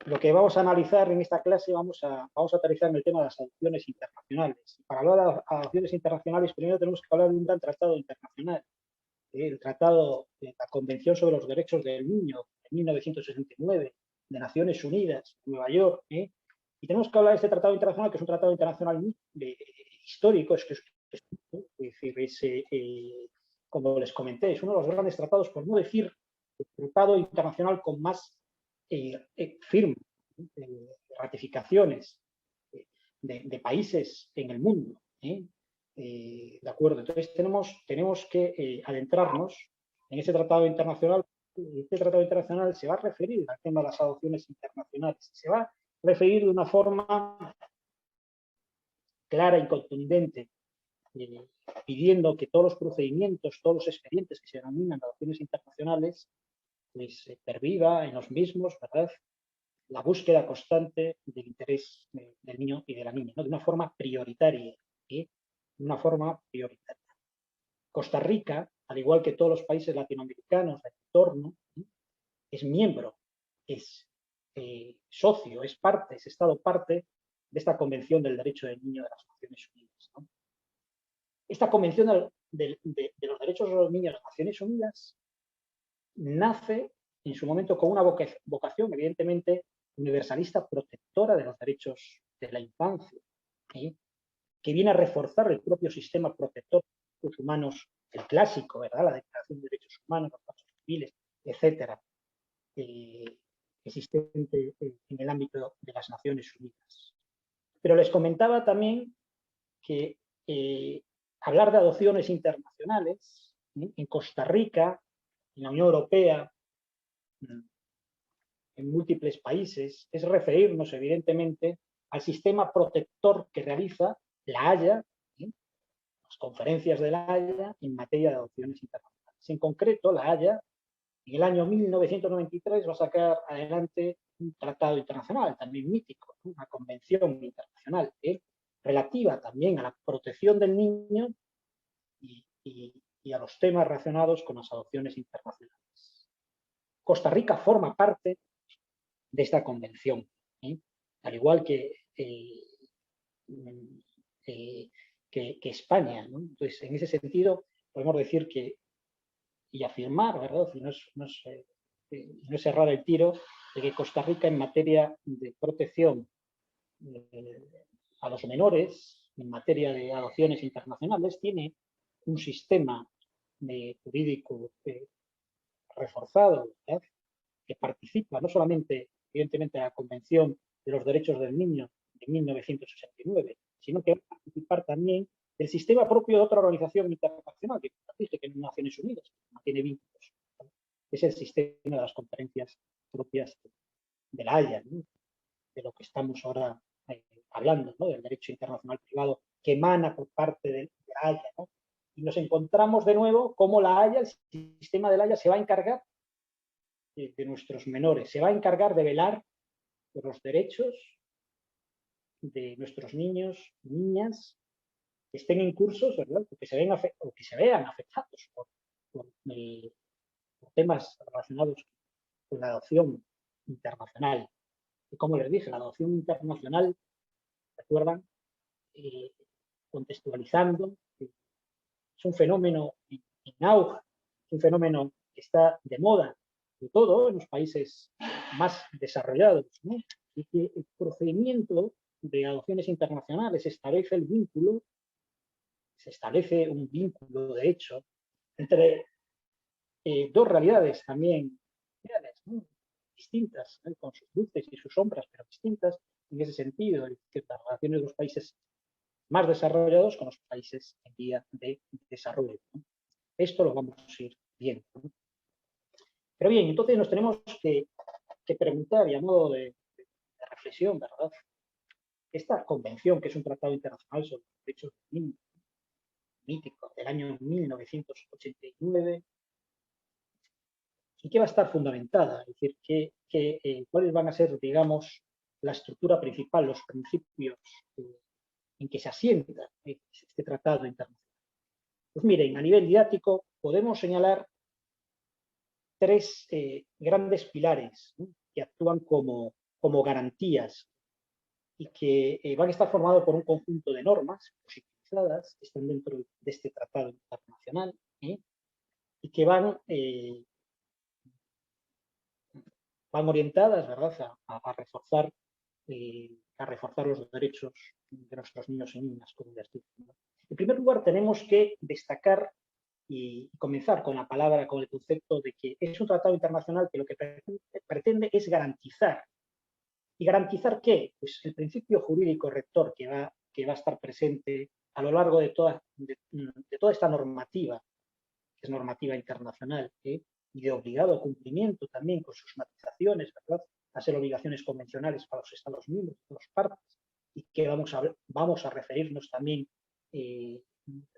lo que vamos a analizar en esta clase, vamos a aterrizar en el tema de las adopciones internacionales. Para hablar de adopciones internacionales, primero tenemos que hablar de un gran tratado internacional, el Tratado de la Convención sobre los Derechos del Niño de 1969, de Naciones Unidas, Nueva York. Y tenemos que hablar de este tratado internacional, que es un tratado internacional histórico, como les comenté, es uno de los grandes tratados, por no decir el tratado internacional con más firmas, ratificaciones de países en el mundo. De acuerdo, entonces tenemos que adentrarnos en ese tratado internacional. Este tratado internacional se va a referir al tema de las adopciones internacionales, se va a referir de una forma clara y contundente, pidiendo que todos los procedimientos, todos los expedientes que se denominan adopciones internacionales, pues perviva en los mismos, ¿verdad?, la búsqueda constante del interés del niño y de la niña, ¿no?, de una forma prioritaria. De una forma prioritaria. Costa Rica, al igual que todos los países latinoamericanos del entorno, es miembro, es socio, es parte, es Estado parte de esta Convención del Derecho del Niño de las Naciones Unidas, ¿no? Esta Convención de los Derechos de los Niños de las Naciones Unidas nace en su momento con una vocación, evidentemente, universalista, protectora de los derechos de la infancia, que viene a reforzar el propio sistema protector de los humanos, el clásico, ¿verdad?, la Declaración de Derechos Humanos, los derechos civiles, etcétera, existente en el ámbito de las Naciones Unidas. Pero les comentaba también que hablar de adopciones internacionales en Costa Rica, en la Unión Europea, en múltiples países, es referirnos evidentemente al sistema protector que realiza la Haya, las conferencias de la Haya en materia de adopciones internacionales. En concreto, la Haya, en el año 1993, va a sacar adelante un tratado internacional, también mítico, una convención internacional relativa también a la protección del niño y a los temas relacionados con las adopciones internacionales. Costa Rica forma parte de esta convención, al igual que España, ¿no? Entonces, en ese sentido, podemos decir que, y afirmar, ¿verdad?, y no es errar el tiro, de que Costa Rica, en materia de protección a los menores, en materia de adopciones internacionales, tiene un sistema jurídico reforzado, ¿verdad?, que participa no solamente, evidentemente, en la Convención de los Derechos del Niño de 1969, sino que va a participar también del sistema propio de otra organización internacional, que es Naciones Unidas, que tiene vínculos. Es el sistema de las conferencias propias de la Haya, ¿no?, de lo que estamos ahora hablando, ¿no?, del derecho internacional privado que emana por parte de la Haya, ¿no? Y nos encontramos de nuevo cómo la Haya, el sistema de la Haya, se va a encargar de nuestros menores, se va a encargar de velar por los derechos de nuestros niños y niñas que estén en cursos, ¿verdad?, o que se vean afectados por temas relacionados con la adopción internacional. Y como les dije, la adopción internacional, recuerdan, contextualizando, es un fenómeno en auge, es un fenómeno que está de moda, sobre todo en los países más desarrollados, ¿no?, y que el procedimiento de adopciones internacionales establece un vínculo de hecho entre dos realidades también reales, ¿no?, distintas, ¿no?, con sus luces y sus sombras, pero distintas en ese sentido, en las relaciones de los países más desarrollados con los países en vía de desarrollo, ¿no? Esto lo vamos a ir viendo, ¿no? Pero bien, entonces nos tenemos que preguntar, y a modo de reflexión, ¿verdad?, esta convención, que es un tratado internacional sobre los derechos del niño, mítico, del año 1989, ¿y qué va a estar fundamentada? Es decir, ¿cuáles van a ser, digamos, la estructura principal, los principios en que se asienta este tratado internacional? Pues miren, a nivel didáctico podemos señalar tres grandes pilares, ¿no?, que actúan como como garantías y que van a estar formados por un conjunto de normas positivizadas que están dentro de este tratado internacional y que van orientadas, ¿verdad?, a reforzar los derechos de nuestros niños y niñas, como les digo. En primer lugar, tenemos que destacar y comenzar con la palabra, con el concepto de que es un tratado internacional que lo que pretende es garantizar. ¿Y garantizar qué? Pues el principio jurídico rector que va a estar presente a lo largo de toda esta normativa, que es normativa internacional, y de obligado cumplimiento también con sus matizaciones, ¿verdad?, a ser obligaciones convencionales para los Estados miembros, para las partes, y que vamos a referirnos también,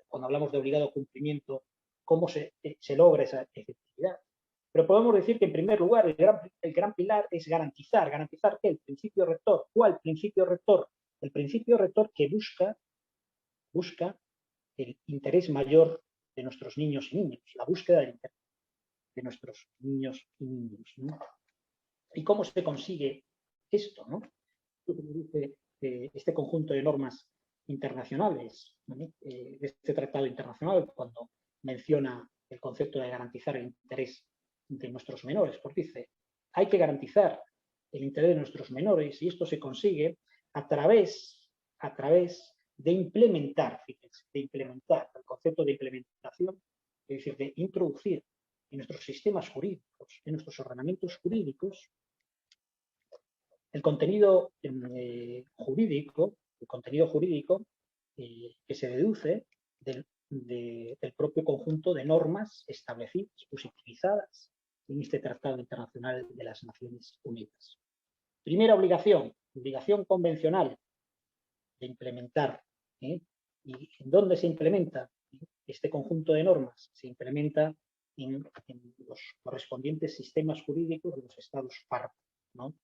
cuando hablamos de obligado cumplimiento, cómo se logra esa efectividad. Pero podemos decir que, en primer lugar, el gran pilar es garantizar que el principio rector. ¿Cuál principio rector? El principio rector que busca el interés mayor de nuestros niños y niñas, la búsqueda del interés de nuestros niños y niñas, ¿no? ¿Y cómo se consigue esto, no? Este conjunto de normas internacionales, ¿no?, este tratado internacional, cuando menciona el concepto de garantizar el interés de nuestros menores, porque dice, hay que garantizar el interés de nuestros menores y esto se consigue a través de implementar, fíjense, el concepto de implementación, es decir, de introducir en nuestros sistemas jurídicos, en nuestros ordenamientos jurídicos, el contenido jurídico que se deduce del propio conjunto de normas establecidas, positivizadas en este Tratado Internacional de las Naciones Unidas. Primera obligación convencional de implementar. ¿Y en dónde se implementa este conjunto de normas? Se implementa en los correspondientes sistemas jurídicos de los Estados partes, ¿no?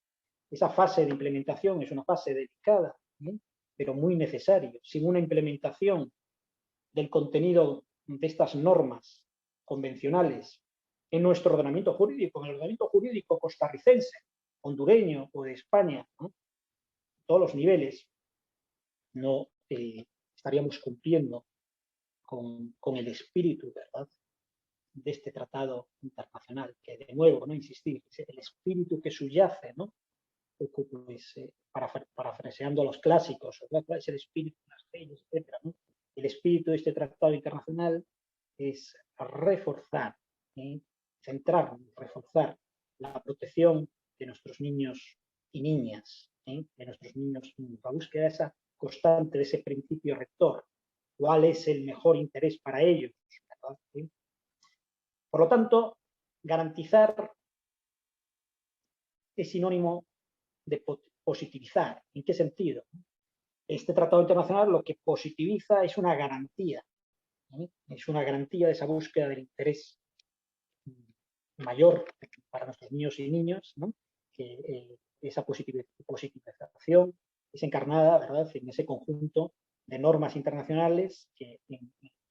Esa fase de implementación es una fase delicada, pero muy necesaria. Sin una implementación del contenido de estas normas convencionales en nuestro ordenamiento jurídico, en el ordenamiento jurídico costarricense, hondureño o de España, ¿no?, todos los niveles, no estaríamos cumpliendo con el espíritu, ¿verdad?, de este tratado internacional, que de nuevo, no insistir, es el espíritu que subyace, ¿no?, pues, parafraseando a los clásicos, ¿verdad?, ¿cuál es el espíritu de las leyes, etcétera, ¿no? El espíritu de este tratado internacional es reforzar, reforzar la protección de nuestros niños y niñas, la búsqueda esa constante de ese principio rector, cuál es el mejor interés para ellos, ¿verdad? ¿Sí? Por lo tanto, garantizar es sinónimo de positivizar. ¿En qué sentido? Este tratado internacional lo que positiviza es una garantía, es una garantía de esa búsqueda del interés mayor para nuestros niños y niñas, ¿no?, que esa positivización es encarnada, ¿verdad?, en ese conjunto de normas internacionales que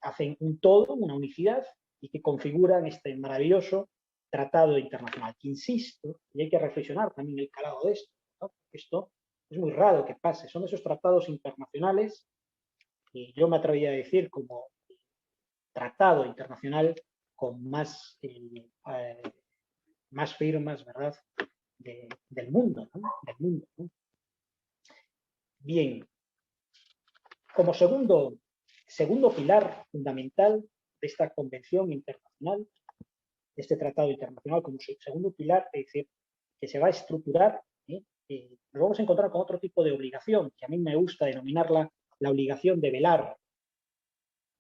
hacen un todo, una unicidad y que configuran este maravilloso tratado internacional. Que insisto, y hay que reflexionar también el calado de esto, ¿no?, esto es muy raro que pase, son esos tratados internacionales que yo me atrevería a decir como tratado internacional con más firmas, ¿verdad?, del mundo, ¿no?, ¿no? Bien, como segundo pilar fundamental de esta convención internacional, de este tratado internacional, como segundo pilar, es decir, que se va a estructurar, nos vamos a encontrar con otro tipo de obligación, que a mí me gusta denominarla la obligación de velar,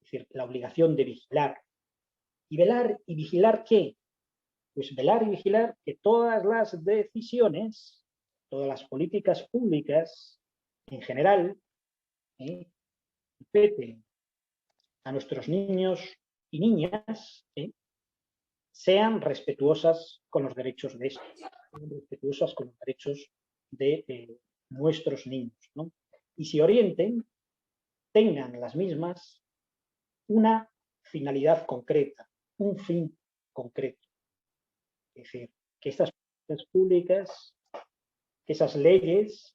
es decir, la obligación de vigilar. ¿Y velar y vigilar qué? Pues velar y vigilar que todas las decisiones, todas las políticas públicas en general, respeten a nuestros niños y niñas, sean respetuosas con los derechos de estos, sean respetuosas con los derechos de nuestros niños, ¿no? Y se orienten, tengan las mismas una finalidad concreta, un fin concreto. Es decir, que estas políticas públicas que esas leyes,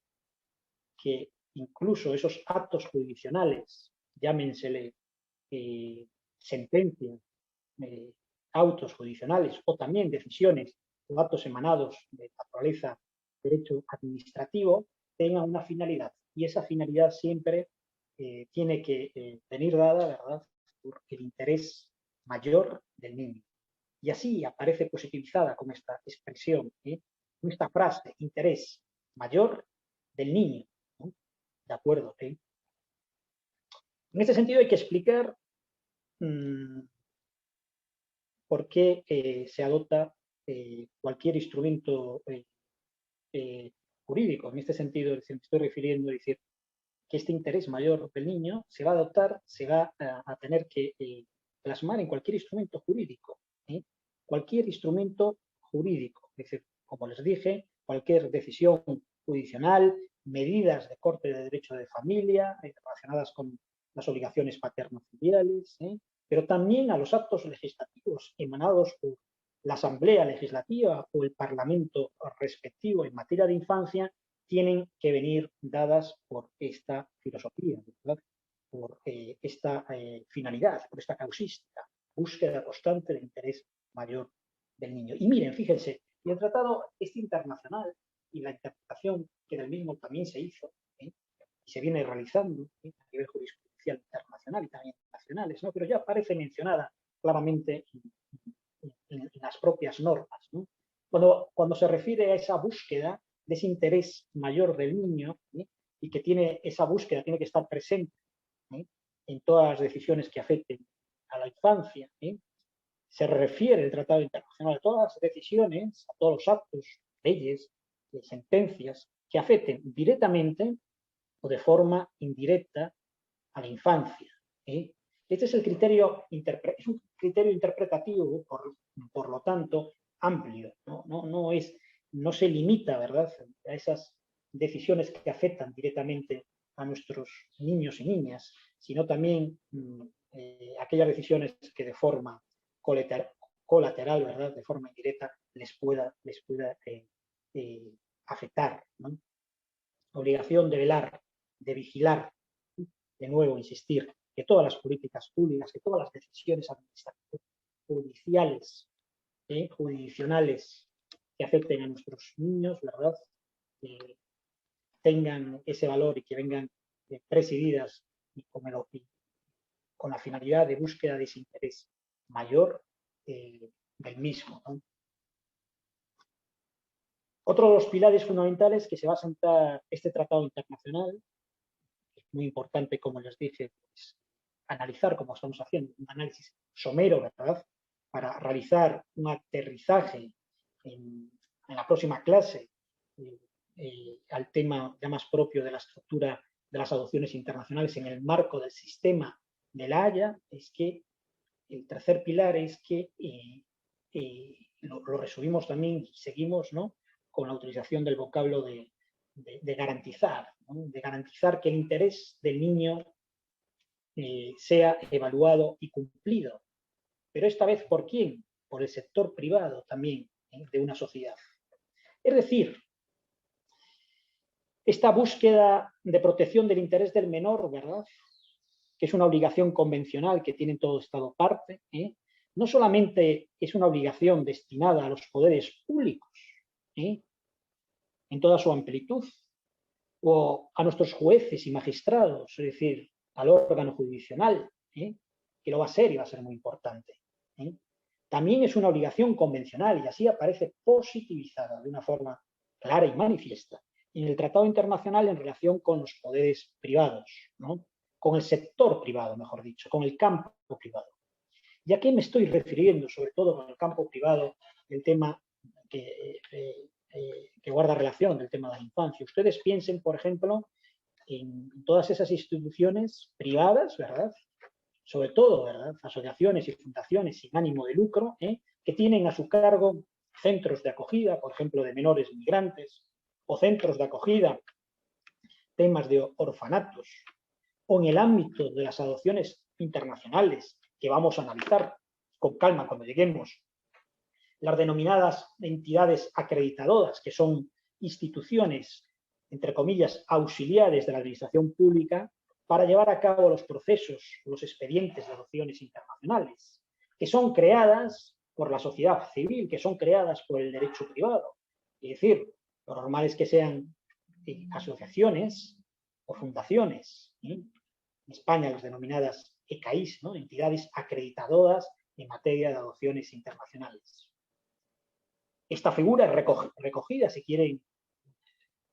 que incluso esos actos jurisdiccionales, llámensele sentencias, autos judiciales o también decisiones o actos emanados de naturaleza derecho administrativo, tengan una finalidad. Y esa finalidad siempre tiene que venir dada, ¿verdad?, por el interés mayor del niño. Y así aparece positivizada con esta expresión, con esta frase, interés mayor del niño, ¿no? ¿De acuerdo? En este sentido hay que explicar por qué se adopta cualquier instrumento jurídico. En este sentido, me estoy refiriendo a decir que este interés mayor del niño se va a adoptar, se va a tener que plasmar en cualquier instrumento jurídico. Cualquier instrumento jurídico. Es decir, como les dije, cualquier decisión judicial, medidas de corte de derecho de familia relacionadas con las obligaciones paterno-filiales, pero también a los actos legislativos emanados por la Asamblea Legislativa o el Parlamento respectivo en materia de infancia, tienen que venir dadas por esta filosofía, ¿verdad?, por esta finalidad, por esta causística, búsqueda constante de interés mayor del niño. Y miren, fíjense, y el tratado este internacional y la interpretación que del mismo también se hizo y se viene realizando a nivel jurisprudencial internacional y también nacionales, ¿no?, pero ya aparece mencionada claramente en las propias normas, ¿no? Cuando se refiere a esa búsqueda de ese interés mayor del niño, y que esa búsqueda tiene que estar presente en todas las decisiones que afecten a la infancia, se refiere el Tratado Internacional a todas las decisiones, a todos los actos, leyes, sentencias que afecten directamente o de forma indirecta a la infancia. Este es el criterio, es un criterio interpretativo, por lo tanto, amplio. No se limita, ¿verdad?, a esas decisiones que afectan directamente a nuestros niños y niñas, sino también aquellas decisiones que de forma colateral, ¿verdad?, de forma indirecta, les pueda afectar, ¿no? Obligación de velar, de vigilar, de nuevo insistir, que todas las políticas públicas, que todas las decisiones administrativas, judiciales, jurisdiccionales que afecten a nuestros niños, ¿verdad?, tengan ese valor y que vengan presididas y con la finalidad de búsqueda de ese interés mayor del mismo, ¿no? Otro de los pilares fundamentales que se va a sentar este tratado internacional, es muy importante, como les dije, pues, analizar, como estamos haciendo, un análisis somero, ¿verdad?, para realizar un aterrizaje en la próxima clase al tema ya más propio de la estructura de las adopciones internacionales en el marco del sistema de la Haya, es que el tercer pilar es que lo resumimos también y seguimos, ¿no?, con la utilización del vocablo de garantizar, ¿no?, de garantizar que el interés del niño sea evaluado y cumplido. Pero esta vez, ¿por quién? Por el sector privado también de una sociedad. Es decir, esta búsqueda de protección del interés del menor, ¿verdad?, que es una obligación convencional que tiene todo Estado parte, no solamente es una obligación destinada a los poderes públicos, en toda su amplitud, o a nuestros jueces y magistrados, es decir, al órgano judicial, que lo va a ser y va a ser muy importante. También es una obligación convencional y así aparece positivizada de una forma clara y manifiesta en el Tratado Internacional en relación con los poderes privados, ¿no?, con el sector privado, mejor dicho, con el campo privado. ¿Y a qué me estoy refiriendo? Sobre todo con el campo privado, el tema que guarda relación del tema de la infancia. Ustedes piensen, por ejemplo, en todas esas instituciones privadas, ¿verdad?, sobre todo, ¿verdad?, asociaciones y fundaciones sin ánimo de lucro, que tienen a su cargo centros de acogida, por ejemplo, de menores migrantes, o centros de acogida, temas de orfanatos, o en el ámbito de las adopciones internacionales, que vamos a analizar con calma cuando lleguemos, las denominadas entidades acreditadoras, que son instituciones, entre comillas, auxiliares de la administración pública para llevar a cabo los procesos, los expedientes de adopciones internacionales, que son creadas por la sociedad civil, que son creadas por el derecho privado. Es decir, lo normal es que sean asociaciones o fundaciones, en España las denominadas ECAIs, ¿no? Entidades acreditadoras en materia de adopciones internacionales. Esta figura es recogida, si quieren,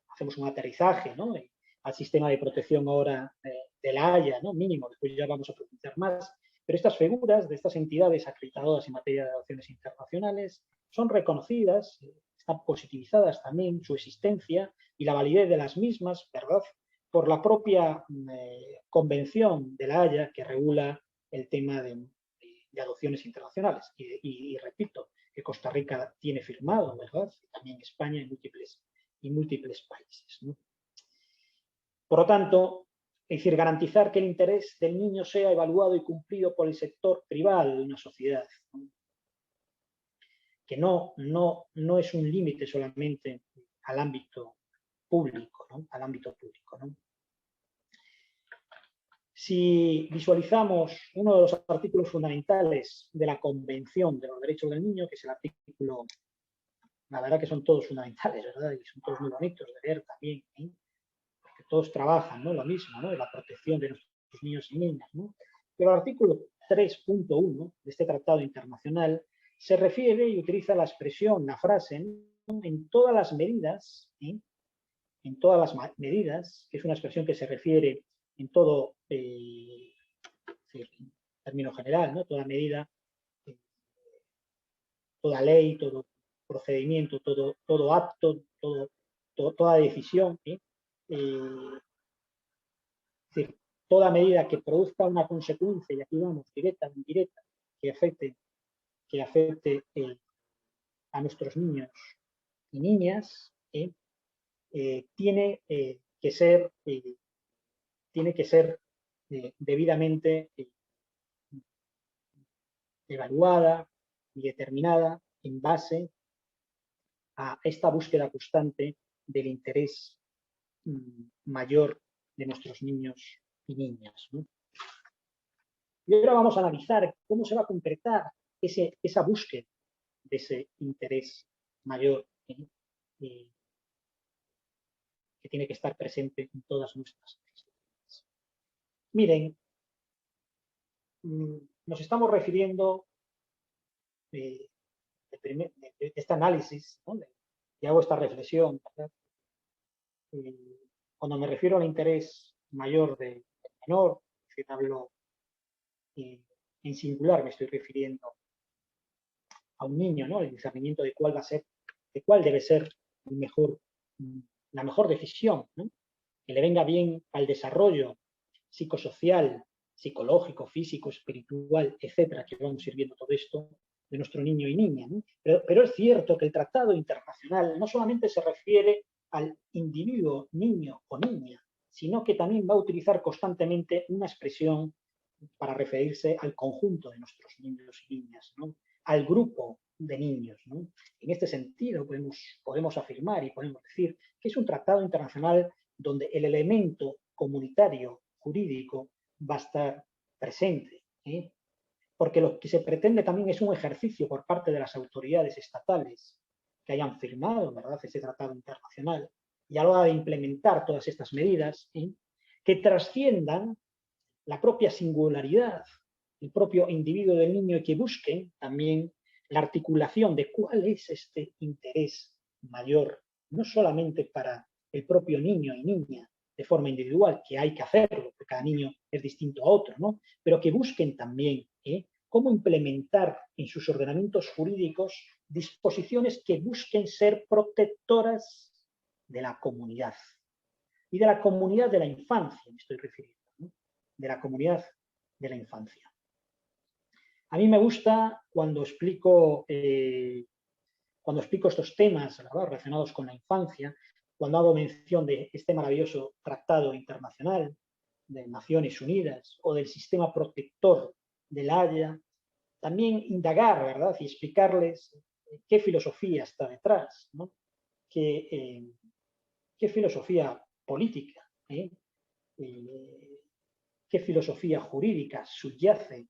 hacemos un aterrizaje, ¿no?, al sistema de protección ahora de la Haya, ¿no?, mínimo, después ya vamos a profundizar más, pero estas figuras de estas entidades acreditadoras en materia de adopciones internacionales son reconocidas, están positivizadas también su existencia y la validez de las mismas, ¿verdad?, por la propia Convención de la Haya que regula el tema de adopciones internacionales. Y repito, que Costa Rica tiene firmado, ¿verdad?, también España y múltiples países, ¿no? Por lo tanto, es decir, garantizar que el interés del niño sea evaluado y cumplido por el sector privado de una sociedad, ¿no?, que no es un límite solamente al ámbito público, ¿no?, al ámbito público, ¿no? Si visualizamos uno de los artículos fundamentales de la Convención de los Derechos del Niño, que es el artículo, la verdad que son todos fundamentales, ¿verdad?, y son todos muy bonitos de leer también, ¿eh?, porque todos trabajan, ¿no?, lo mismo, ¿no?, de la protección de nuestros niños y niñas, ¿no? Pero el artículo 3.1 de este tratado internacional se refiere y utiliza la expresión, la frase, ¿no?, en todas las medidas, ¿eh?, en todas las medidas, que es una expresión que se refiere en todo, en término general, ¿no?, toda medida, toda ley, todo procedimiento, todo acto, toda decisión, ¿eh? Es decir, toda medida que produzca una consecuencia, y aquí vamos, directa o indirecta, que afecte a nuestros niños y niñas, tiene que ser debidamente evaluada y determinada en base a esta búsqueda constante del interés mayor de nuestros niños y niñas, ¿no? Y ahora vamos a analizar cómo se va a concretar esa búsqueda de ese interés mayor, que tiene que estar presente en todas nuestras actividades. Miren, nos estamos refiriendo de este análisis, ¿no?, y hago esta reflexión, ¿verdad?, cuando me refiero al interés mayor del menor, hablo en singular, me estoy refiriendo a un niño, ¿no?, el discernimiento de cuál debe ser la mejor decisión, ¿no?, que le venga bien al desarrollo psicosocial, psicológico, físico, espiritual, etcétera, que vamos a ir viendo todo esto de nuestro niño y niña, ¿no? Pero es cierto que el tratado internacional no solamente se refiere al individuo, niño o niña, sino que también va a utilizar constantemente una expresión para referirse al conjunto de nuestros niños y niñas, ¿no?, al grupo de niños, ¿no? En este sentido podemos afirmar y podemos decir que es un tratado internacional donde el elemento comunitario jurídico va a estar presente, ¿eh?, porque lo que se pretende también es un ejercicio por parte de las autoridades estatales que hayan firmado, ¿verdad?, ese tratado internacional, y a la hora de implementar todas estas medidas, que trasciendan la propia singularidad, el propio individuo del niño, y que busquen también la articulación de cuál es este interés mayor, no solamente para el propio niño y niña de forma individual, que hay que hacerlo, porque cada niño es distinto a otro, ¿no?, pero que busquen también cómo implementar en sus ordenamientos jurídicos disposiciones que busquen ser protectoras de la comunidad y de la comunidad de la infancia, me estoy refiriendo, ¿no?, de la comunidad de la infancia. A mí me gusta cuando explico estos temas, ¿verdad?, relacionados con la infancia, cuando hago mención de este maravilloso tratado internacional de Naciones Unidas o del sistema protector de la Haya, también indagar, ¿verdad?, y explicarles qué filosofía está detrás, ¿no?, qué qué filosofía política, qué filosofía jurídica subyace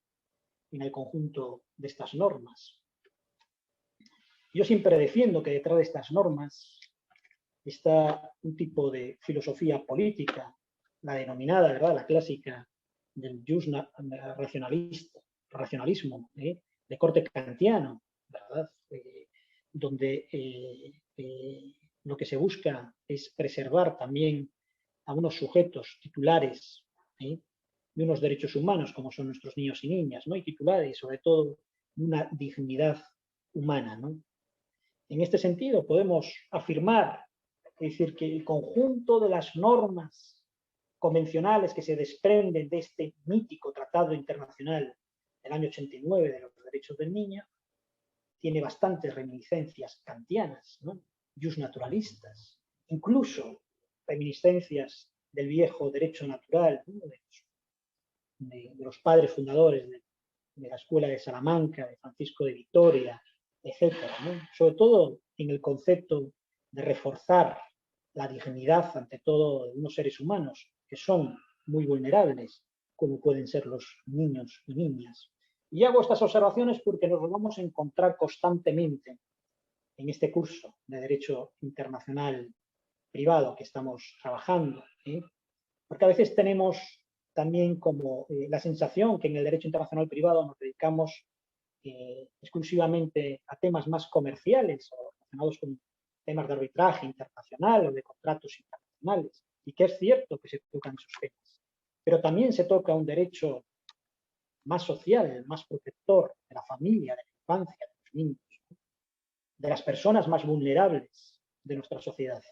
en el conjunto de estas normas. Yo siempre defiendo que detrás de estas normas está un tipo de filosofía política, la denominada, ¿verdad?, la clásica del racionalismo, de corte kantiano, ¿verdad?, donde lo que se busca es preservar también a unos sujetos titulares de unos derechos humanos, como son nuestros niños y niñas, ¿no?, y titulares, sobre todo, de una dignidad humana, ¿no? En este sentido, podemos afirmar, es decir, que el conjunto de las normas convencionales que se desprenden de este mítico Tratado Internacional del año 89 de los derechos del niño tiene bastantes reminiscencias kantianas, ¿no?, justnaturalistas, incluso reminiscencias del viejo derecho natural, ¿no?, de los padres fundadores de la Escuela de Salamanca, de Francisco de Vitoria, etcétera, ¿no? Sobre todo en el concepto de reforzar la dignidad, ante todo, de unos seres humanos que son muy vulnerables, como pueden ser los niños y niñas. Y hago estas observaciones porque nos vamos a encontrar constantemente en este curso de Derecho Internacional Privado que estamos trabajando, porque a veces tenemos también como la sensación que en el derecho internacional privado nos dedicamos exclusivamente a temas más comerciales o relacionados con temas de arbitraje internacional o de contratos internacionales, y que es cierto que se tocan esos temas, pero también se toca un derecho más social, más protector de la familia, de la infancia, de los niños, de las personas más vulnerables de nuestra sociedad.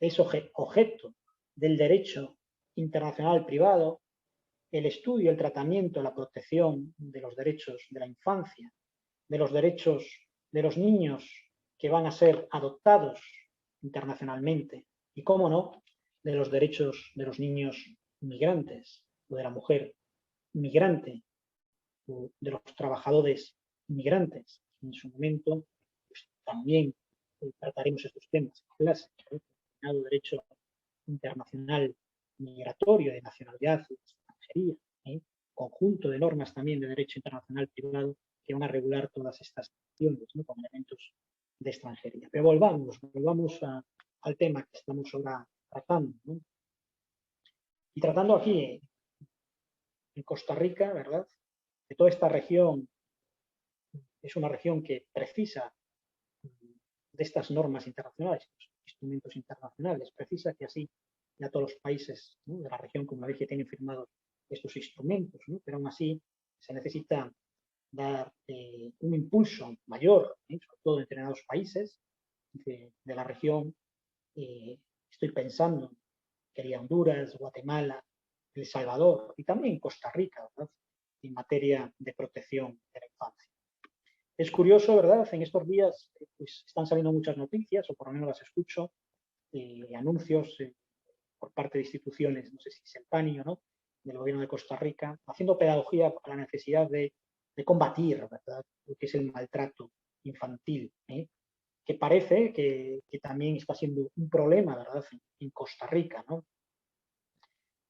Es objeto del derecho internacional privado el estudio, el tratamiento, la protección de los derechos de la infancia, de los derechos de los niños que van a ser adoptados internacionalmente y, cómo no, de los derechos de los niños migrantes o de la mujer migrante o de los trabajadores migrantes. En su momento, pues, también trataremos estos temas en clase, el derecho internacional migratorio, de nacionalidad y de extranjería, conjunto de normas también de derecho internacional privado que van a regular todas estas cuestiones, ¿no?, con elementos de extranjería. Pero volvamos al tema que estamos ahora tratando, ¿no? Y tratando aquí en Costa Rica, ¿verdad?, que toda esta región es una región que precisa de estas normas internacionales, instrumentos internacionales, precisa que así ya todos los países, ¿no?, de la región, como dije, tienen firmados estos instrumentos, ¿no?, pero aún así se necesita dar un impulso mayor, sobre todo en determinados países de la región. Estoy pensando que Honduras, Guatemala, El Salvador y también Costa Rica, ¿verdad?, en materia de protección de la infancia. Es curioso, ¿verdad?, en estos días pues, están saliendo muchas noticias, o por lo menos las escucho, anuncios por parte de instituciones, no sé si es el PANI o no, del gobierno de Costa Rica, haciendo pedagogía a la necesidad de combatir, ¿verdad?, lo que es el maltrato infantil, que parece que también está siendo un problema, ¿verdad?, en Costa Rica, ¿no?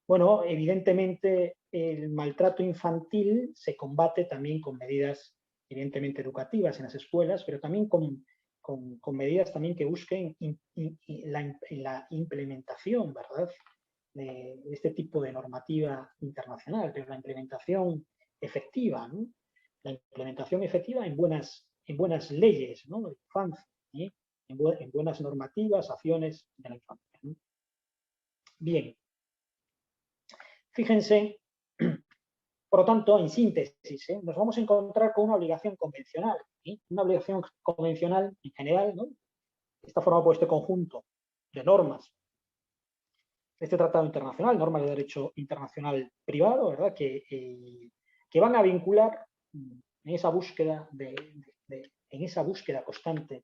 Bueno, evidentemente el maltrato infantil se combate también con medidas evidentemente educativas en las escuelas, pero también con medidas también que busquen la implementación, ¿verdad?, de este tipo de normativa internacional, pero la implementación efectiva, ¿no?, la implementación efectiva en buenas leyes, ¿no?, de infancia, en buenas normativas, acciones de la infancia, ¿no? Bien, fíjense, por lo tanto, en síntesis, nos vamos a encontrar con una obligación convencional, una obligación convencional en general, ¿no?, está formado por este conjunto de normas, este tratado internacional, normas de derecho internacional privado, ¿verdad?, que van a vincular en esa búsqueda constante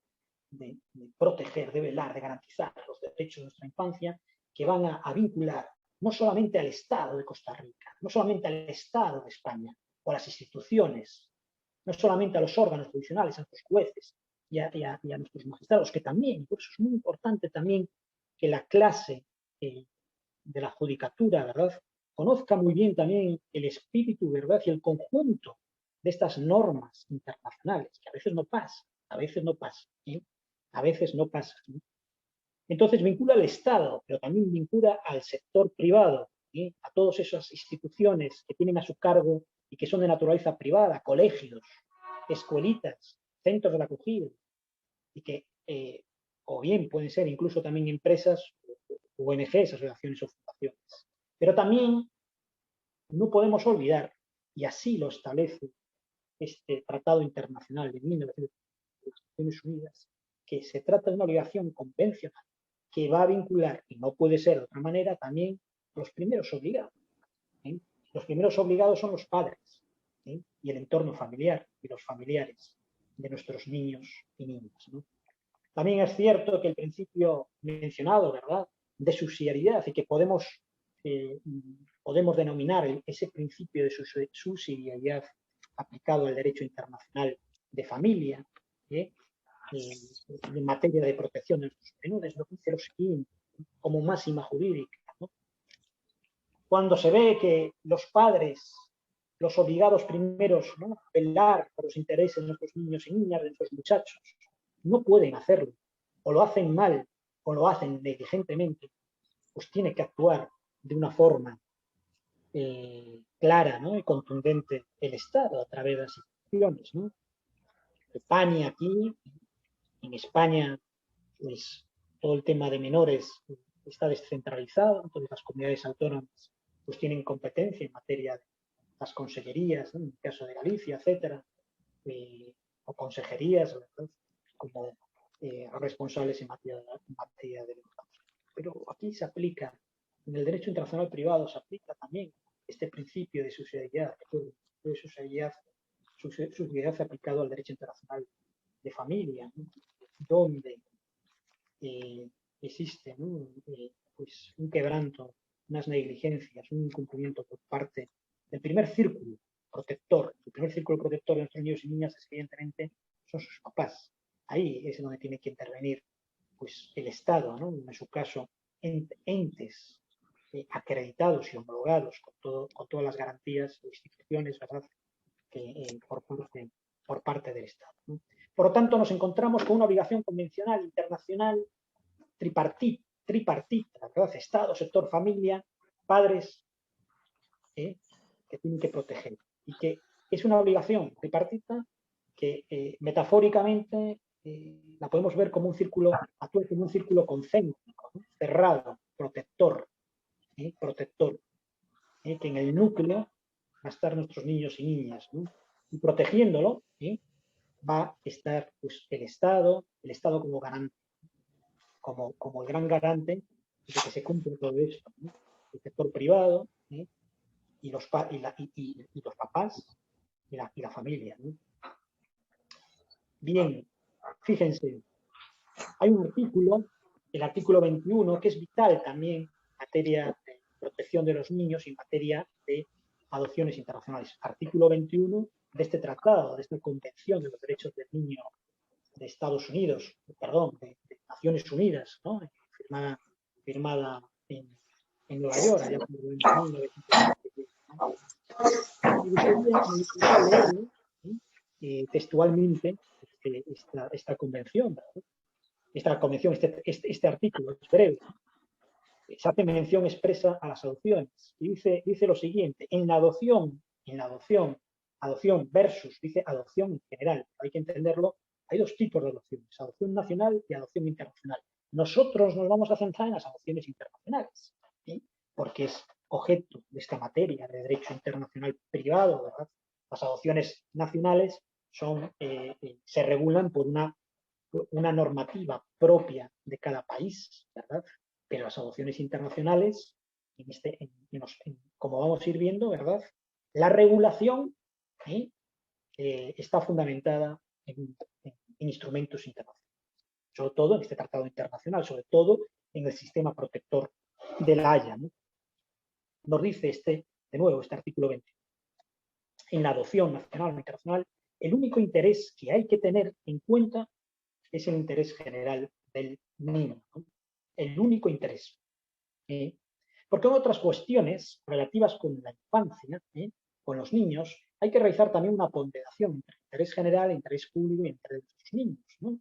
de proteger, de velar, de garantizar los derechos de nuestra infancia, que van a vincular no solamente al Estado de Costa Rica, no solamente al Estado de España o a las instituciones, no solamente a los órganos judiciales, a los jueces y a nuestros magistrados, que también, por eso es muy importante también que la clase de la judicatura, ¿verdad?, conozca muy bien también el espíritu, ¿verdad?, y el conjunto de estas normas internacionales, que a veces no pasa, a veces no pasa, ¿sí? A veces no pasa, ¿sí? Entonces vincula al Estado, pero también vincula al sector privado, ¿sí?, a todas esas instituciones que tienen a su cargo y que son de naturaleza privada, colegios, escuelitas, centros de la acogida, y que o bien pueden ser incluso también empresas, ONGs, asociaciones o fundaciones. Pero también no podemos olvidar, y así lo establece este Tratado Internacional de 1900 de las Naciones Unidas, que se trata de una obligación convencional que va a vincular, y no puede ser de otra manera, también los primeros obligados. ¿Sí? Los primeros obligados son los padres, ¿sí?, y el entorno familiar y los familiares de nuestros niños y niñas, ¿no? También es cierto que el principio mencionado, ¿verdad?, de subsidiariedad, y que podemos denominar ese principio de subsidiariedad aplicado al derecho internacional de familia, en materia de protección de los menores, lo que dice lo siguiente, como máxima jurídica, ¿no? Cuando se ve que los padres, los obligados primeros, ¿no?, a velar por los intereses de nuestros niños y niñas, de nuestros muchachos, no pueden hacerlo, o lo hacen mal, o lo hacen negligentemente, pues tiene que actuar de una forma clara, ¿no?, y contundente el Estado a través de las instituciones, ¿no? España aquí, en España, pues todo el tema de menores está descentralizado, entonces las comunidades autónomas pues tienen competencia en materia de las consejerías, ¿no?, en el caso de Galicia, etcétera, o consejerías, ¿verdad?, como responsables en materia de educación. Pero aquí se aplica, en el derecho internacional privado se aplica también este principio de subsidiariedad, subsidiariedad aplicado al derecho internacional de familia, ¿no?, donde existe, ¿no?, pues un quebranto, unas negligencias, un incumplimiento por parte del primer círculo protector. El primer círculo protector de nuestros niños y niñas, evidentemente, son sus papás. Ahí es donde tiene que intervenir pues el Estado, ¿no?, en su caso, entes acreditados y homologados con todas las garantías o instituciones, ¿verdad?, que, por parte del Estado, ¿no? Por lo tanto, nos encontramos con una obligación convencional internacional tripartita, ¿verdad?, Estado, sector, familia, padres, que tienen que proteger. Y que es una obligación tripartita que metafóricamente la podemos ver como un círculo, actúa como un círculo concéntrico, ¿no?, cerrado, protector, que en el núcleo va a estar nuestros niños y niñas, ¿no?, y protegiéndolo va a estar pues, el Estado como garante, como el gran garante de que se cumple todo esto, ¿no?, el sector privado, y los papás y la familia, ¿no? Bien, fíjense, hay un artículo, el artículo 21, que es vital también en materia de protección de los niños y en materia de adopciones internacionales. Artículo 21 de este tratado, de esta Convención de los Derechos del Niño de Estados Unidos, perdón, de Naciones Unidas, ¿no?, firmada en Nueva York, allá por 1997. Me gustaría leerlo textualmente esta convención, ¿verdad? Este artículo es breve. Se hace mención expresa a las adopciones y dice lo siguiente: en la adopción versus, dice adopción en general, hay que entenderlo, hay dos tipos de adopciones, adopción nacional y adopción internacional. Nosotros nos vamos a centrar en las adopciones internacionales, ¿sí?, porque es objeto de esta materia de derecho internacional privado, ¿verdad? Las adopciones nacionales se regulan por una normativa propia de cada país, ¿verdad? Pero las adopciones internacionales, como vamos a ir viendo, ¿verdad?, la regulación está fundamentada en instrumentos internacionales, sobre todo en este tratado internacional, sobre todo en el sistema protector de la Haya, ¿no? Nos dice de nuevo, este artículo 20. En la adopción nacional o internacional, el único interés que hay que tener en cuenta es el interés general del niño, ¿no? el único interés. Porque en otras cuestiones relativas con la infancia, con los niños, hay que realizar también una ponderación entre interés general, interés público y interés de los niños, ¿no?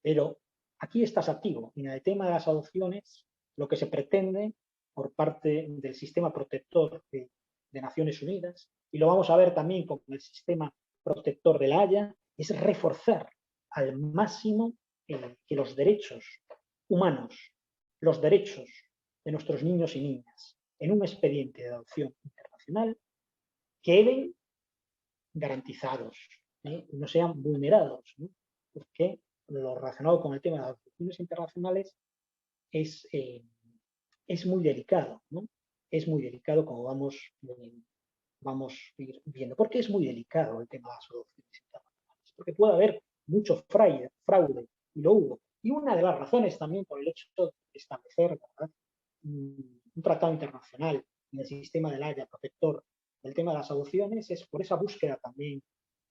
Pero aquí está activo. En el tema de las adopciones, lo que se pretende por parte del sistema protector de Naciones Unidas, y lo vamos a ver también con el sistema protector de la Haya, es reforzar al máximo que los derechos humanos, los derechos de nuestros niños y niñas en un expediente de adopción internacional queden garantizados, y no sean vulnerados, ¿no? Porque lo relacionado con el tema de las adopciones internacionales es muy delicado, ¿no? Es muy delicado como vamos a ir viendo. ¿Por qué es muy delicado el tema de las adopciones internacionales? Porque puede haber mucho fraude, y lo hubo. Y una de las razones también por el hecho de establecer, ¿verdad?, un tratado internacional en el sistema del Haya protector del tema de las adopciones es por esa búsqueda también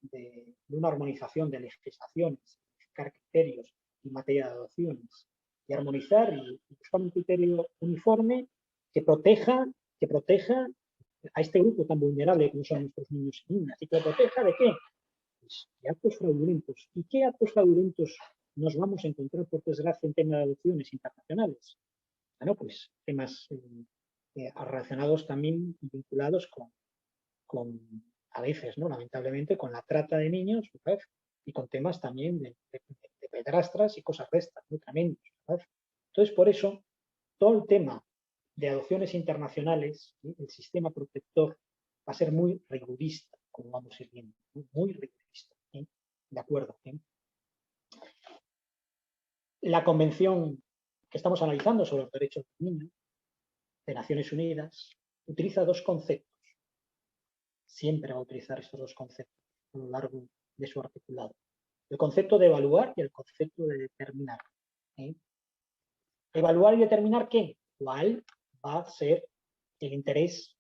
de una armonización de legislaciones, unificar criterios en materia de adopciones y armonizar y buscar un criterio uniforme que proteja a este grupo tan vulnerable como son nuestros niños y niñas. ¿Y que proteja de qué? Pues de actos fraudulentos. ¿Y qué actos fraudulentos nos vamos a encontrar, por desgracia, en temas de adopciones internacionales? Bueno, pues temas relacionados también vinculados con a veces, ¿no?, lamentablemente, con la trata de niños, ¿verdad?, y con temas también de pedrastras y cosas de estas, ¿no?, tremendos, ¿verdad? Entonces, por eso, todo el tema de adopciones internacionales, ¿sí?, el sistema protector va a ser muy rigurista, como vamos a ir viendo, muy rigurista, ¿sí? ¿De acuerdo? ¿Sí? La convención que estamos analizando sobre los derechos del niño de Naciones Unidas utiliza dos conceptos. Siempre va a utilizar estos dos conceptos a lo largo de su articulado. El concepto de evaluar y el concepto de determinar. Evaluar y determinar qué, cuál va a ser el interés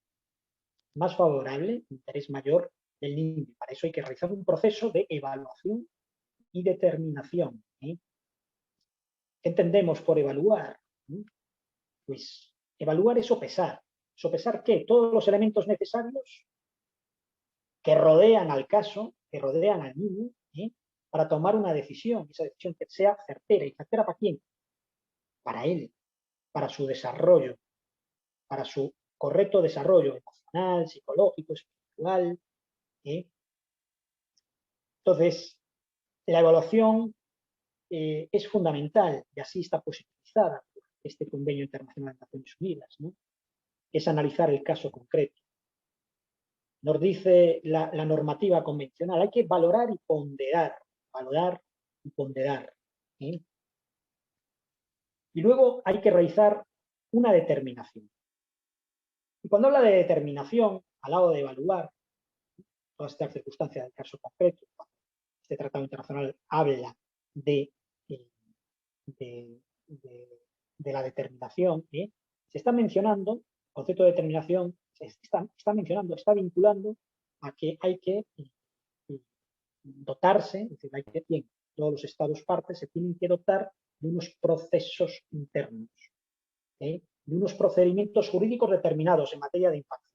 más favorable, el interés mayor del niño. Para eso hay que realizar un proceso de evaluación y determinación. ¿Qué entendemos por evaluar? Pues evaluar es sopesar. ¿Sopesar qué? Todos los elementos necesarios que rodean al caso, que rodean al niño, para tomar una decisión. Esa decisión que sea certera. ¿Y certera para quién? Para él, para su desarrollo, para su correcto desarrollo emocional, psicológico, espiritual. Entonces, la evaluación es fundamental, y así está posibilizada por este Convenio Internacional de Naciones Unidas, ¿no? Es analizar el caso concreto. Nos dice la normativa convencional, hay que valorar y ponderar, ¿sí? Y luego hay que realizar una determinación. Y cuando habla de determinación, al lado de evaluar todas estas circunstancias del caso concreto, este tratado internacional habla de la determinación, se está mencionando, el concepto de determinación, está vinculando a que hay que dotarse, es decir, todos los estados partes se tienen que dotar de unos procesos internos, de unos procedimientos jurídicos determinados en materia de infancia.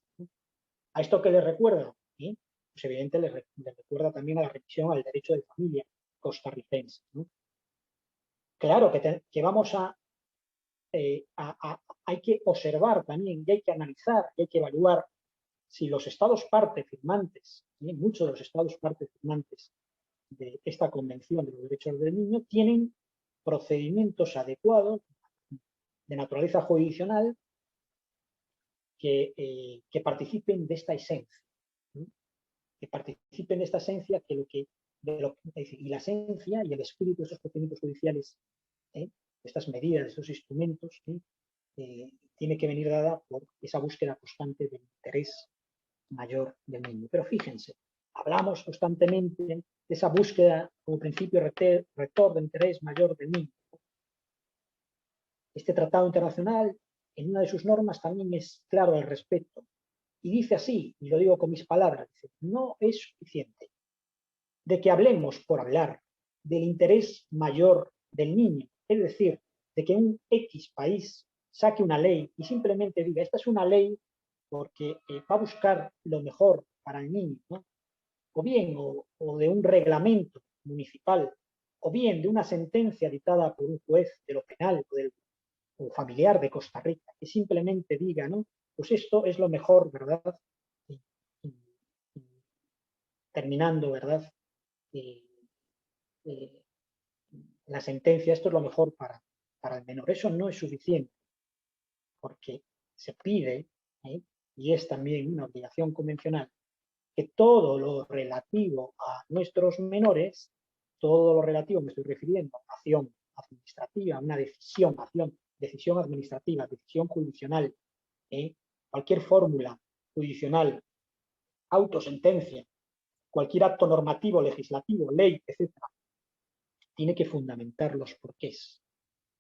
¿A esto qué les recuerda? Pues evidentemente les recuerda también a la revisión al derecho de familia costarricense, ¿no? Claro que vamos hay que observar también y hay que analizar y hay que evaluar si los estados parte firmantes, muchos de los estados parte firmantes de esta Convención de los Derechos del Niño tienen procedimientos adecuados de naturaleza jurisdiccional que participen de esta esencia, ¿no? Que participen de esta esencia y la esencia y el espíritu de esos procedimientos judiciales, de estas medidas, de estos instrumentos, tiene que venir dada por esa búsqueda constante del interés mayor del niño. Pero fíjense, hablamos constantemente de esa búsqueda como principio rector de interés mayor del niño. Este tratado internacional, en una de sus normas, también es claro al respecto. Y dice así, y lo digo con mis palabras, dice, no es suficiente de que hablemos por hablar del interés mayor del niño, es decir, de que un X país saque una ley y simplemente diga, esta es una ley porque va a buscar lo mejor para el niño, ¿no? O bien, o de un reglamento municipal, o bien de una sentencia dictada por un juez de lo penal o familiar de Costa Rica, que simplemente diga, ¿no? Pues esto es lo mejor, ¿verdad? Y, y, terminando, ¿verdad? Eh, eh, la sentencia, esto es lo mejor para el menor. Eso no es suficiente, porque se pide, ¿eh? Y es también una obligación convencional, que todo lo relativo a nuestros menores, todo lo relativo, me estoy refiriendo a acción administrativa, una decisión administrativa, decisión judicial, cualquier fórmula judicial, autosentencia, cualquier acto normativo, legislativo, ley, etcétera, tiene que fundamentar los porqués.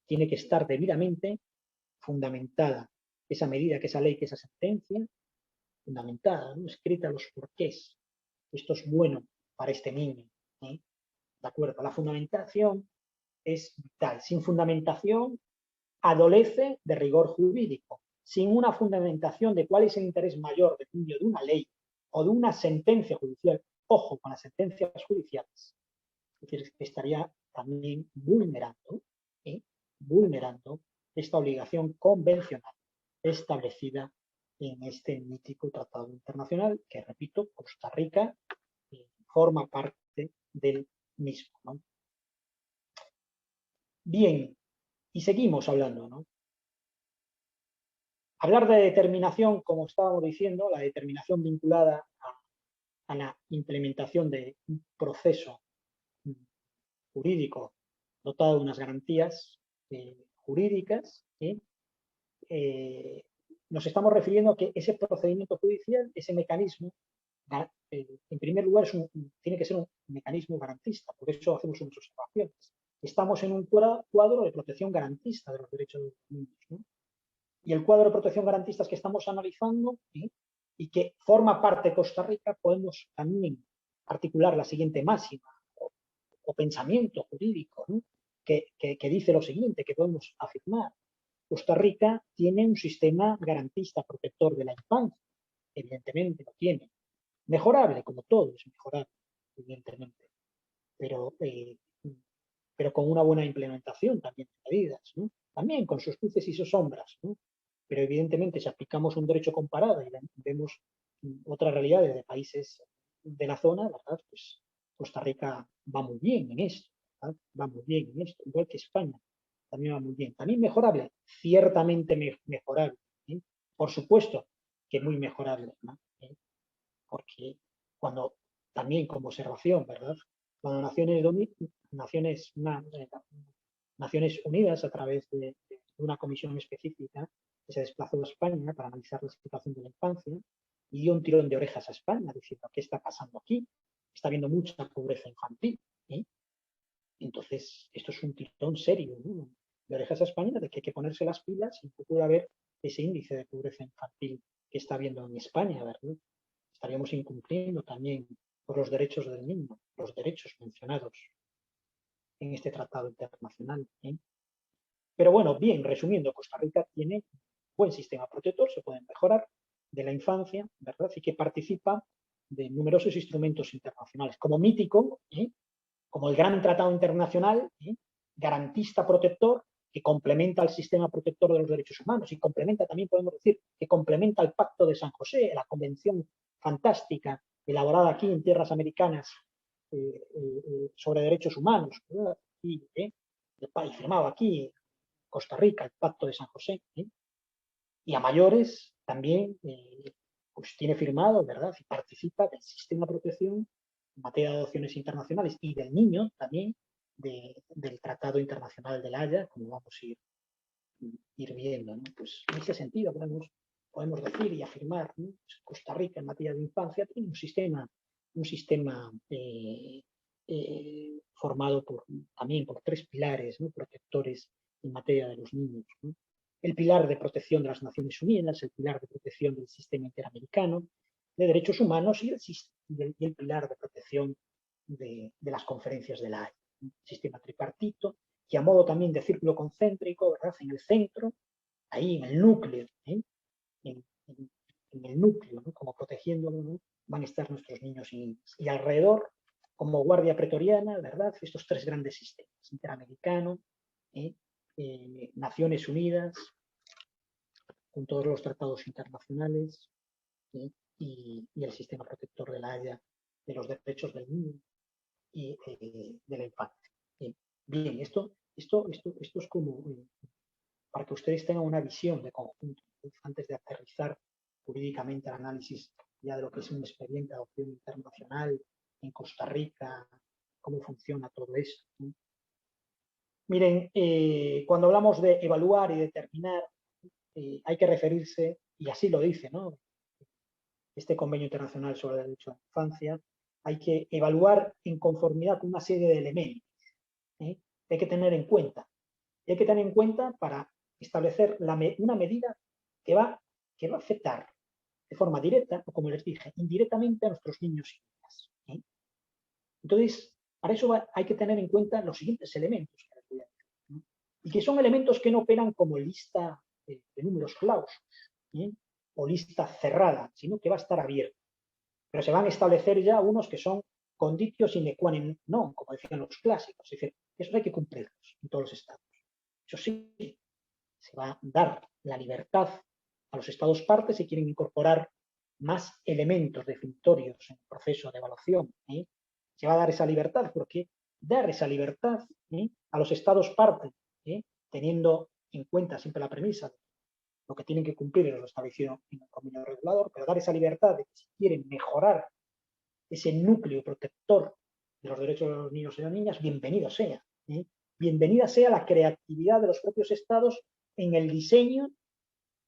Tiene que estar debidamente fundamentada esa medida, que esa ley, que esa sentencia, fundamentada, ¿no? Escrita los porqués. Esto es bueno para este niño, ¿eh? ¿De acuerdo? La fundamentación es vital. Sin fundamentación adolece de rigor jurídico. Sin una fundamentación de cuál es el interés mayor del niño de una ley o de una sentencia judicial, ojo con las sentencias judiciales, es decir, estaría también vulnerando esta obligación convencional establecida en este mítico tratado internacional, que repito, Costa Rica forma parte del mismo, ¿no? Bien, y seguimos hablando, ¿no? Hablar de determinación, como estábamos diciendo, la determinación vinculada a la implementación de un proceso jurídico dotado de unas garantías jurídicas, nos estamos refiriendo a que ese procedimiento judicial, ese mecanismo, en primer lugar tiene que ser un mecanismo garantista, por eso hacemos unas observaciones. Estamos en un cuadro de protección garantista de los derechos de los niños, ¿no? Y el cuadro de protección garantistas que estamos analizando, y que forma parte de Costa Rica, podemos también articular la siguiente máxima o pensamiento jurídico, ¿no? que dice lo siguiente, que podemos afirmar. Costa Rica tiene un sistema garantista protector de la infancia, evidentemente lo tiene. Mejorable, como todo es mejorable, evidentemente, pero con una buena implementación también de medidas, ¿no? También con sus luces y sus sombras, ¿no? Pero evidentemente si aplicamos un derecho comparado y vemos otras realidades de países de la zona, ¿verdad? Pues Costa Rica va muy bien en esto, ¿verdad? Va muy bien en esto, igual que España, también va muy bien. También mejorable, ciertamente mejorable, ¿eh? Por supuesto que muy mejorable, ¿no? Porque cuando, también como observación, ¿verdad? Cuando Naciones Unidas, a través de una comisión específica, que se desplazó a España para analizar la situación de la infancia, y dio un tirón de orejas a España, diciendo, ¿qué está pasando aquí? Está habiendo mucha pobreza infantil, ¿eh? Entonces, esto es un tirón serio, ¿no? De orejas a España, de que hay que ponerse las pilas y no puede haber ese índice de pobreza infantil que está habiendo en España, ¿verdad? Estaríamos incumpliendo también por los derechos del niño, los derechos mencionados en este tratado internacional, ¿eh? Pero bueno, bien, resumiendo, Costa Rica tiene un buen sistema protector, se puede mejorar, de la infancia, ¿verdad? Y que participa de numerosos instrumentos internacionales, como mítico, como el Gran Tratado Internacional, garantista protector, que complementa el sistema protector de los derechos humanos y complementa también, podemos decir, que complementa el Pacto de San José, la convención fantástica elaborada aquí en tierras americanas sobre derechos humanos, ¿verdad? Y firmado aquí Costa Rica, el Pacto de San José, y a mayores también pues tiene firmado, ¿verdad? Y participa del sistema de protección en materia de adopciones internacionales y del niño también del Tratado Internacional de La Haya, como vamos a ir viendo, ¿no? Pues en ese sentido podemos decir y afirmar, ¿no? Pues Costa Rica en materia de infancia tiene un sistema formado también por tres pilares, ¿no? Protectores en materia de los niños, ¿no? El pilar de protección de las Naciones Unidas, el pilar de protección del sistema interamericano de derechos humanos y el pilar de protección de las conferencias de la Haya, un sistema tripartito y a modo también de círculo concéntrico, ¿verdad? En el centro, ahí en el núcleo, en, en el núcleo, ¿no? Como protegiéndolo, ¿no? Van a estar nuestros niños y niñas. Y alrededor, como guardia pretoriana, ¿verdad? Estos tres grandes sistemas, Interamericano, Naciones Unidas, con todos los tratados internacionales, y el sistema protector de la Haya de los derechos del niño y de la infancia. Bien, esto es como para que ustedes tengan una visión de conjunto, antes de aterrizar jurídicamente el análisis ya de lo que es un expediente de adopción internacional en Costa Rica, cómo funciona todo esto, ¿no? Miren, cuando hablamos de evaluar y determinar, hay que referirse, y así lo dice, ¿no? Este Convenio Internacional sobre el Derecho a la Infancia, hay que evaluar en conformidad con una serie de elementos, ¿eh? Que hay que tener en cuenta. Y hay que tener en cuenta para establecer una medida que va a afectar de forma directa, o como les dije, indirectamente a nuestros niños y niñas, ¿eh? Entonces, para eso hay que tener en cuenta los siguientes elementos que les voy a decir, ¿no? Y que son elementos que no operan como lista de números clausos, ¿eh? O lista cerrada, sino que va a estar abierta. Pero se van a establecer ya unos que son conditio sine qua non, como decían los clásicos. Es decir, eso hay que cumplirlos en todos los estados. Eso sí, se va a dar la libertad a los estados partes si quieren incorporar más elementos definitorios en el proceso de evaluación, ¿eh? Se va a dar esa libertad, porque dar esa libertad, ¿eh? A los estados partes, ¿eh? Teniendo en cuenta siempre la premisa de lo que tienen que cumplir es lo establecido en el convenio regulador, pero dar esa libertad de que si quieren mejorar ese núcleo protector de los derechos de los niños y las niñas, bienvenido sea, ¿eh? Bienvenida sea la creatividad de los propios estados en el diseño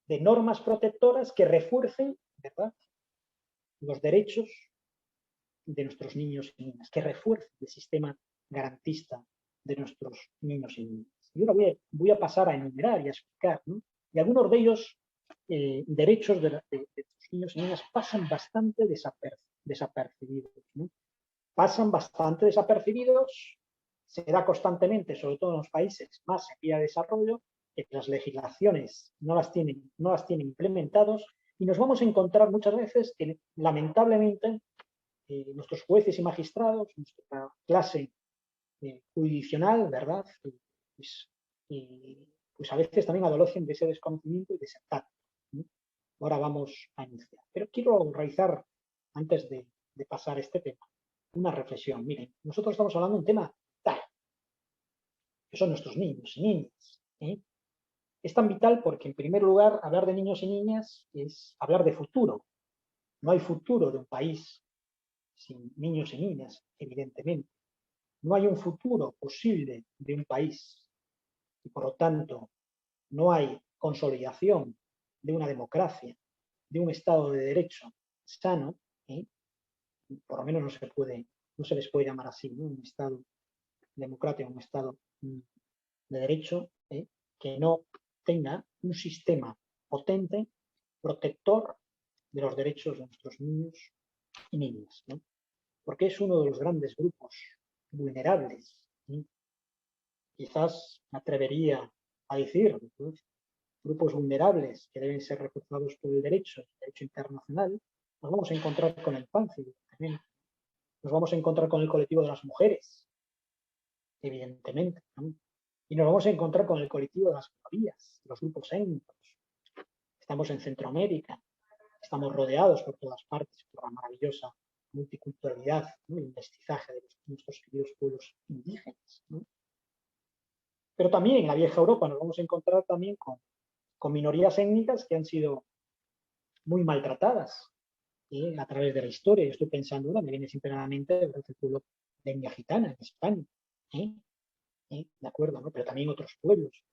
de normas protectoras que refuercen, ¿verdad?, los derechos de nuestros niños y niñas, que refuercen el sistema garantista de nuestros niños y niñas. Y ahora voy a pasar a enumerar y a explicar, ¿no? Y algunos de ellos, derechos de los niños y niñas, pasan bastante desapercibidos, ¿no? Pasan bastante desapercibidos, se da constantemente, sobre todo en los países más en vía de desarrollo, que las legislaciones no las tienen implementados, y nos vamos a encontrar muchas veces que, lamentablemente, nuestros jueces y magistrados, nuestra clase jurisdiccional, ¿verdad? Pues, pues a veces también adolecen de ese desconocimiento y de ese tacto, ¿no? Ahora vamos a iniciar. Pero quiero realizar, antes de pasar este tema, una reflexión. Miren, nosotros estamos hablando de un tema vital, que son nuestros niños y niñas, ¿eh? Es tan vital porque, en primer lugar, hablar de niños y niñas es hablar de futuro. No hay futuro de un país sin niños y niñas, evidentemente. No hay un futuro posible de un país y, por lo tanto, no hay consolidación de una democracia, de un Estado de Derecho sano, ¿eh? Por lo menos no se les puede llamar así, ¿no? Un Estado democrático, un Estado de Derecho, que no tenga un sistema potente, protector de los derechos de nuestros niños y niñas, ¿no? Porque es uno de los grandes grupos vulnerables, ¿sí? Quizás me atrevería a decir, ¿no?, grupos vulnerables que deben ser reforzados por el derecho internacional. Nos vamos a encontrar con la infancia, evidentemente. Nos vamos a encontrar con el colectivo de las mujeres, evidentemente, ¿no? Y nos vamos a encontrar con el colectivo de las minorías, los grupos étnicos. Estamos en Centroamérica, estamos rodeados por todas partes por la maravillosa multiculturalidad, ¿no?, el mestizaje de nuestros queridos pueblos indígenas, ¿no? Pero también en la vieja Europa nos vamos a encontrar también con minorías étnicas que han sido muy maltratadas, a través de la historia. Yo estoy pensando ahora, me viene siempre a la mente el pueblo de etnia gitana en España, de acuerdo, ¿no? Pero también otros pueblos,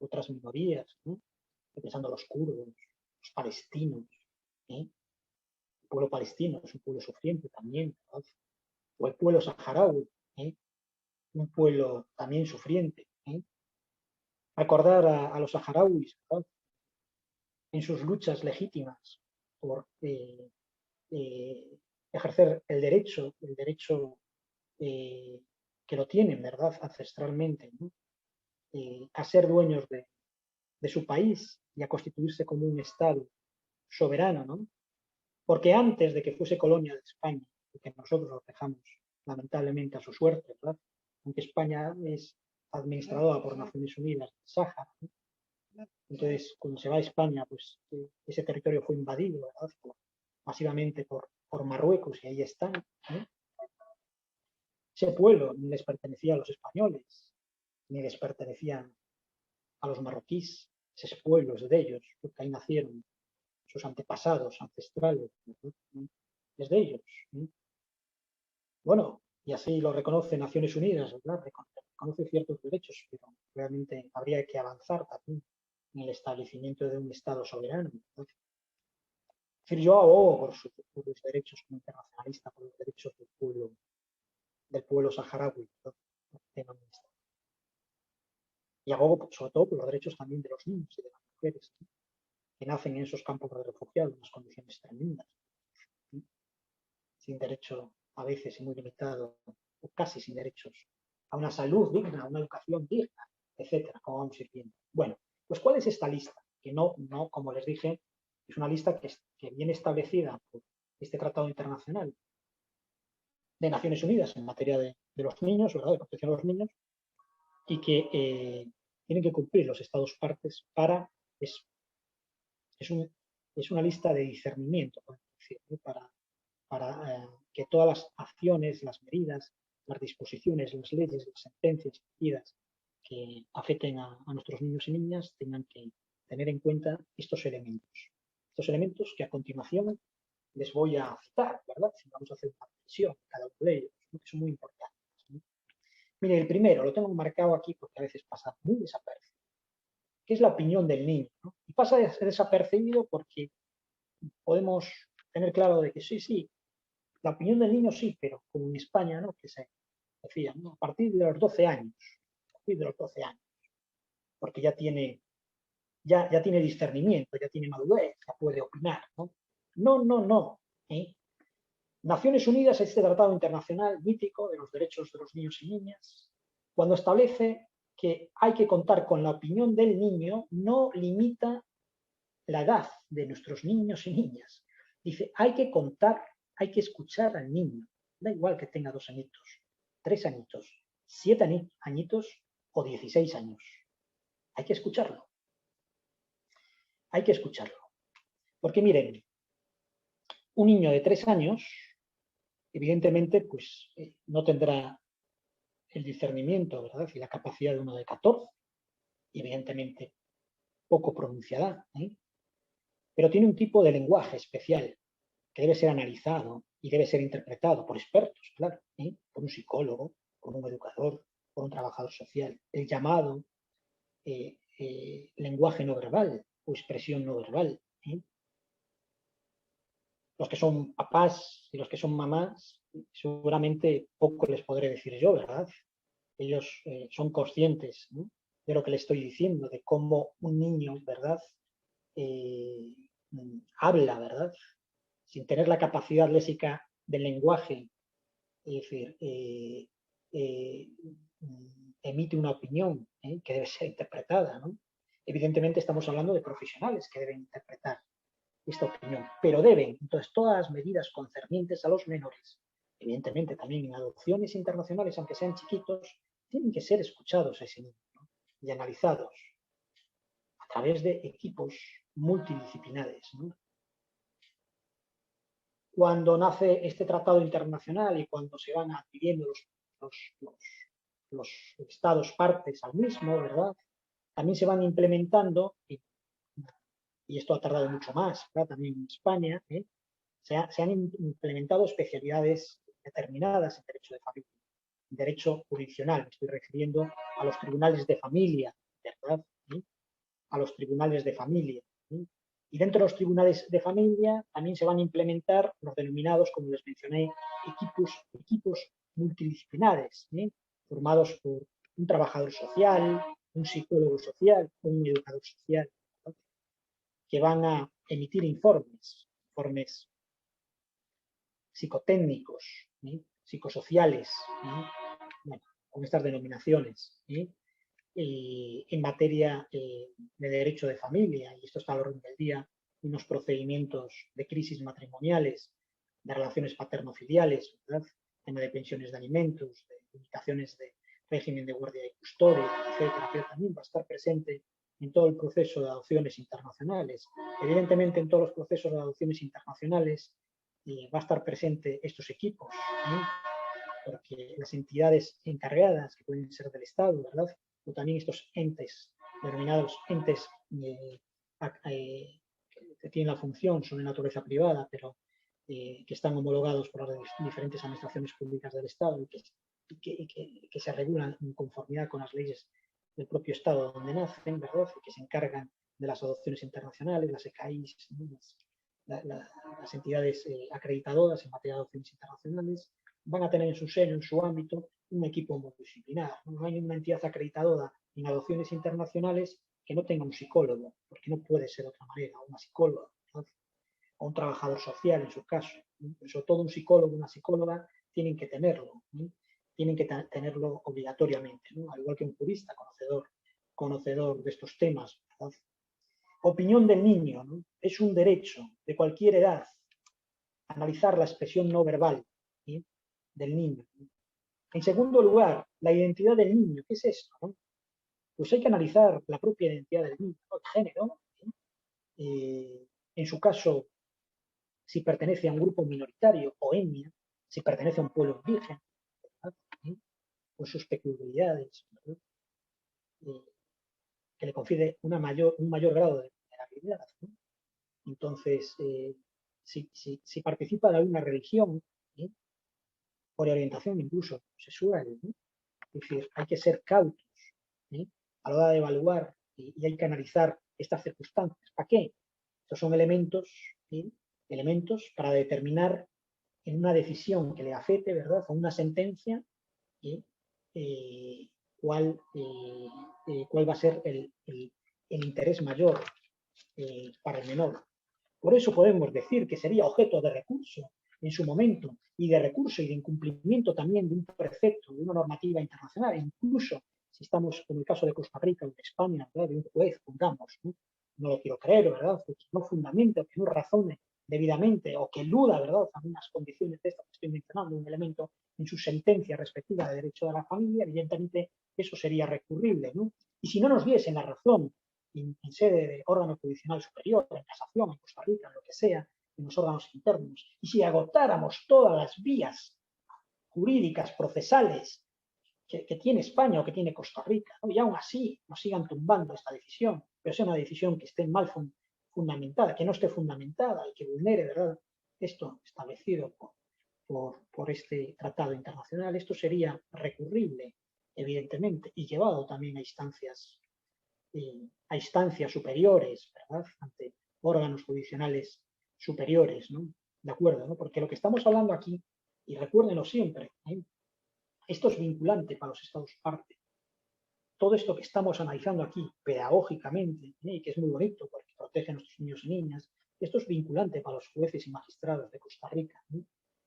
otras minorías, ¿no? Estoy pensando los kurdos, los palestinos, el pueblo palestino es un pueblo sufriente también, ¿verdad? O el pueblo saharaui, un pueblo también sufriente. Recordar a los saharauis, ¿verdad?, en sus luchas legítimas por ejercer el derecho que lo tienen, ¿verdad?, ancestralmente, ¿no?, a ser dueños de su país y a constituirse como un Estado soberano, ¿no? Porque antes de que fuese colonia de España, y que nosotros lo dejamos lamentablemente a su suerte, ¿verdad?, aunque España es administrada por Naciones Unidas del Sáhara, ¿no? Entonces, cuando se va a España, pues ese territorio fue invadido, ¿verdad?, masivamente por Marruecos, y ahí están, ¿no? Ese pueblo ni les pertenecía a los españoles, ni les pertenecían a los marroquíes. Ese pueblo es de ellos, porque ahí nacieron sus antepasados ancestrales, ¿no?, es de ellos, ¿no? Bueno, y así lo reconoce Naciones Unidas, ¿verdad? Reconoce ciertos derechos, pero realmente habría que avanzar también en el establecimiento de un Estado soberano, ¿no? Es decir, yo abogo por los derechos como internacionalista, por los derechos del pueblo saharaui, ¿no?, y abogo sobre todo por los derechos también de los niños y de las mujeres, ¿no?, que nacen en esos campos de refugiados en unas condiciones tremendas, ¿no?, sin derecho a veces y muy limitado, o casi sin derechos a una salud digna, a una educación digna, etcétera, como vamos a ir viendo. Bueno, pues ¿cuál es esta lista? Que no, como les dije, es una lista que viene establecida por este Tratado Internacional de Naciones Unidas en materia de los niños, ¿verdad?, de protección de los niños, y que tienen que cumplir los Estados partes para, es una lista de discernimiento, podemos decir, ¿no?, para que todas las acciones, las medidas, las disposiciones, las leyes, las sentencias emitidas que afecten a nuestros niños y niñas tengan que tener en cuenta estos elementos que a continuación les voy a citar, ¿verdad? Si vamos a hacer una revisión de cada uno de ellos, ¿no?, que son muy importantes, ¿no? Mire, el primero lo tengo marcado aquí porque a veces pasa muy desapercibido, que es la opinión del niño, ¿no? Y pasa desapercibido porque podemos tener claro de que sí, la opinión del niño sí, pero como en España, ¿no?, que se decía, ¿no?, a partir de los 12 años, porque ya tiene discernimiento, ya tiene madurez, ya puede opinar, ¿no? No, ¿eh? Naciones Unidas, este tratado internacional mítico de los derechos de los niños y niñas, cuando establece que hay que contar con la opinión del niño, no limita la edad de nuestros niños y niñas. Dice, hay que contar, hay que escuchar al niño. Da igual que tenga 2 añitos, 3 añitos, 7 añitos o 16 años. Hay que escucharlo. Hay que escucharlo. Porque miren, un niño de 3 años, evidentemente, pues no tendrá el discernimiento, ¿verdad?, y la capacidad de uno de 14, y evidentemente poco pronunciará, ¿eh? Pero tiene un tipo de lenguaje especial que debe ser analizado y debe ser interpretado por expertos, claro, ¿eh?, por un psicólogo, por un educador, por un trabajador social. El llamado lenguaje no verbal o expresión no verbal, ¿eh? Los que son papás y los que son mamás, seguramente poco les podré decir yo, ¿verdad? Ellos son conscientes, ¿no?, de lo que les estoy diciendo, de cómo un niño, ¿verdad?, habla, ¿verdad?, sin tener la capacidad léxica del lenguaje, es decir, emite una opinión, que debe ser interpretada, ¿no? Evidentemente estamos hablando de profesionales que deben interpretar esta opinión, pero deben, entonces, todas las medidas concernientes a los menores, evidentemente también en adopciones internacionales, aunque sean chiquitos, tienen que ser escuchados a ese niño, ¿no?, y analizados a través de equipos multidisciplinares, ¿no? Cuando nace este tratado internacional y cuando se van adquiriendo los estados partes al mismo, ¿verdad?, también se van implementando, y esto ha tardado mucho más, ¿verdad?, también en España, se han implementado especialidades determinadas en derecho de familia, en derecho jurisdiccional. Me estoy refiriendo a los tribunales de familia, ¿verdad?, a los tribunales de familia. Y dentro de los tribunales de familia también se van a implementar los denominados, como les mencioné, equipos multidisciplinares, formados por un trabajador social, un psicólogo social, un educador social, ¿no?, que van a emitir informes psicotécnicos, psicosociales, ¿no? Bueno, con estas denominaciones en materia de derecho de familia, y esto está al orden del día, unos procedimientos de crisis matrimoniales, de relaciones paterno-filiales, ¿verdad? Tema de pensiones de alimentos, de limitaciones de régimen de guardia y custodia, etcétera, pero también va a estar presente en todo el proceso de adopciones internacionales. Evidentemente, en todos los procesos de adopciones internacionales va a estar presente estos equipos, porque las entidades encargadas, que pueden ser del Estado, ¿verdad? O también estos entes, denominados entes que tienen la función, son de naturaleza privada, pero que están homologados por las diferentes administraciones públicas del Estado y que se regulan en conformidad con las leyes del propio Estado donde nacen, ¿verdad? Y que se encargan de las adopciones internacionales, las ECAIs, las entidades acreditadoras en materia de adopciones internacionales, van a tener en su seno, en su ámbito, un equipo multidisciplinar. No hay una entidad acreditadora en adopciones internacionales que no tenga un psicólogo, porque no puede ser de otra manera, una psicóloga, ¿no? O un trabajador social en su caso. ¿No? Sobre todo un psicólogo, una psicóloga, tienen que tenerlo, ¿no? Tienen que tenerlo obligatoriamente, ¿no? Al igual que un jurista conocedor de estos temas, ¿verdad? Opinión del niño, ¿no? Es un derecho de cualquier edad analizar la expresión no verbal, ¿sí? Del niño. En segundo lugar, la identidad del niño. ¿Qué es esto? ¿No? Pues hay que analizar la propia identidad del niño, ¿no? El género, en su caso, si pertenece a un grupo minoritario o etnia, si pertenece a un pueblo indígena, con sus peculiaridades, que le confiere un mayor grado de vulnerabilidad, ¿no? Entonces, si participa de alguna religión, por orientación incluso sexual, ¿no? Es decir, hay que ser cautos a la hora de evaluar y hay que analizar estas circunstancias. ¿Para qué? Estos son elementos para determinar en una decisión que le afecte, ¿verdad? O una sentencia, cuál va a ser el interés mayor para el menor. Por eso podemos decir que sería objeto de recurso en su momento, y de recurso y de incumplimiento también de un precepto, de una normativa internacional, incluso si estamos en el caso de Costa Rica o de España, ¿verdad? De un juez, pongamos, no lo quiero creer, ¿verdad? Que no fundamente o que no razone debidamente o que eluda, ¿verdad?, algunas condiciones de estas que estoy mencionando, un elemento en su sentencia respectiva de derecho de la familia, evidentemente eso sería recurrible, ¿no? Y si no nos diesen la razón en sede de órgano judicial superior, en casación, en Costa Rica, en lo que sea, en los órganos internos, y si agotáramos todas las vías jurídicas, procesales, que tiene España o que tiene Costa Rica, ¿no? Y aún así nos sigan tumbando esta decisión, pero sea una decisión que esté mal fundamentada, que no esté fundamentada y que vulnere, ¿verdad?, esto establecido por este tratado internacional, esto sería recurrible, evidentemente, y llevado también a instancias superiores, ¿verdad?, ante órganos judiciales superiores, ¿no? ¿De acuerdo? ¿No? Porque lo que estamos hablando aquí, y recuérdenlo siempre, esto es vinculante para los Estados parte. Todo esto que estamos analizando aquí pedagógicamente, y que es muy bonito porque protege a nuestros niños y niñas, esto es vinculante para los jueces y magistrados de Costa Rica,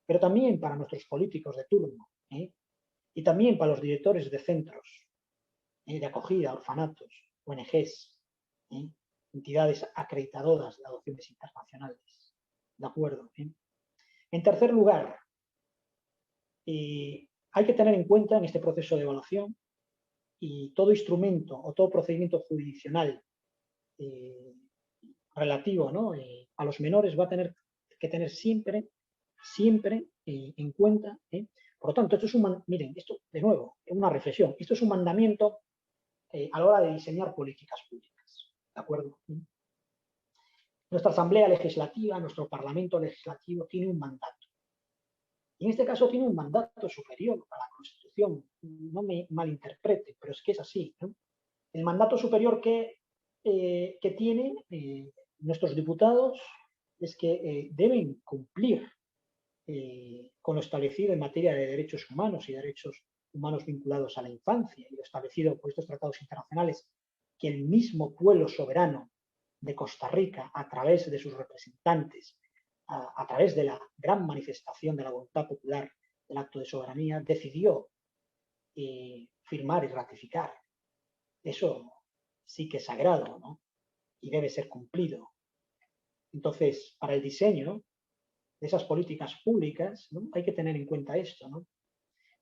pero también para nuestros políticos de turno, y también para los directores de centros de acogida, orfanatos, ONGs, entidades acreditadoras de adopciones internacionales. ¿De acuerdo? En tercer lugar, hay que tener en cuenta en este proceso de evaluación y todo instrumento o todo procedimiento jurisdiccional relativo, ¿no?, a los menores va a tener que tener siempre en cuenta. Por lo tanto, esto es miren, esto de nuevo, es una reflexión, esto es un mandamiento a la hora de diseñar políticas públicas. ¿De acuerdo? Nuestra Asamblea Legislativa, nuestro Parlamento Legislativo tiene un mandato. Y en este caso tiene un mandato superior a la Constitución. No me malinterprete, pero es que es así, ¿no? El mandato superior que tienen nuestros diputados es que deben cumplir con lo establecido en materia de derechos humanos y derechos humanos vinculados a la infancia y lo establecido por estos tratados internacionales, que el mismo pueblo soberano de Costa Rica, a través de sus representantes, a través de la gran manifestación de la voluntad popular del acto de soberanía, decidió firmar y ratificar. Eso sí que es sagrado, ¿no? Y debe ser cumplido. Entonces, para el diseño de esas políticas públicas, ¿no?, hay que tener en cuenta esto, ¿no?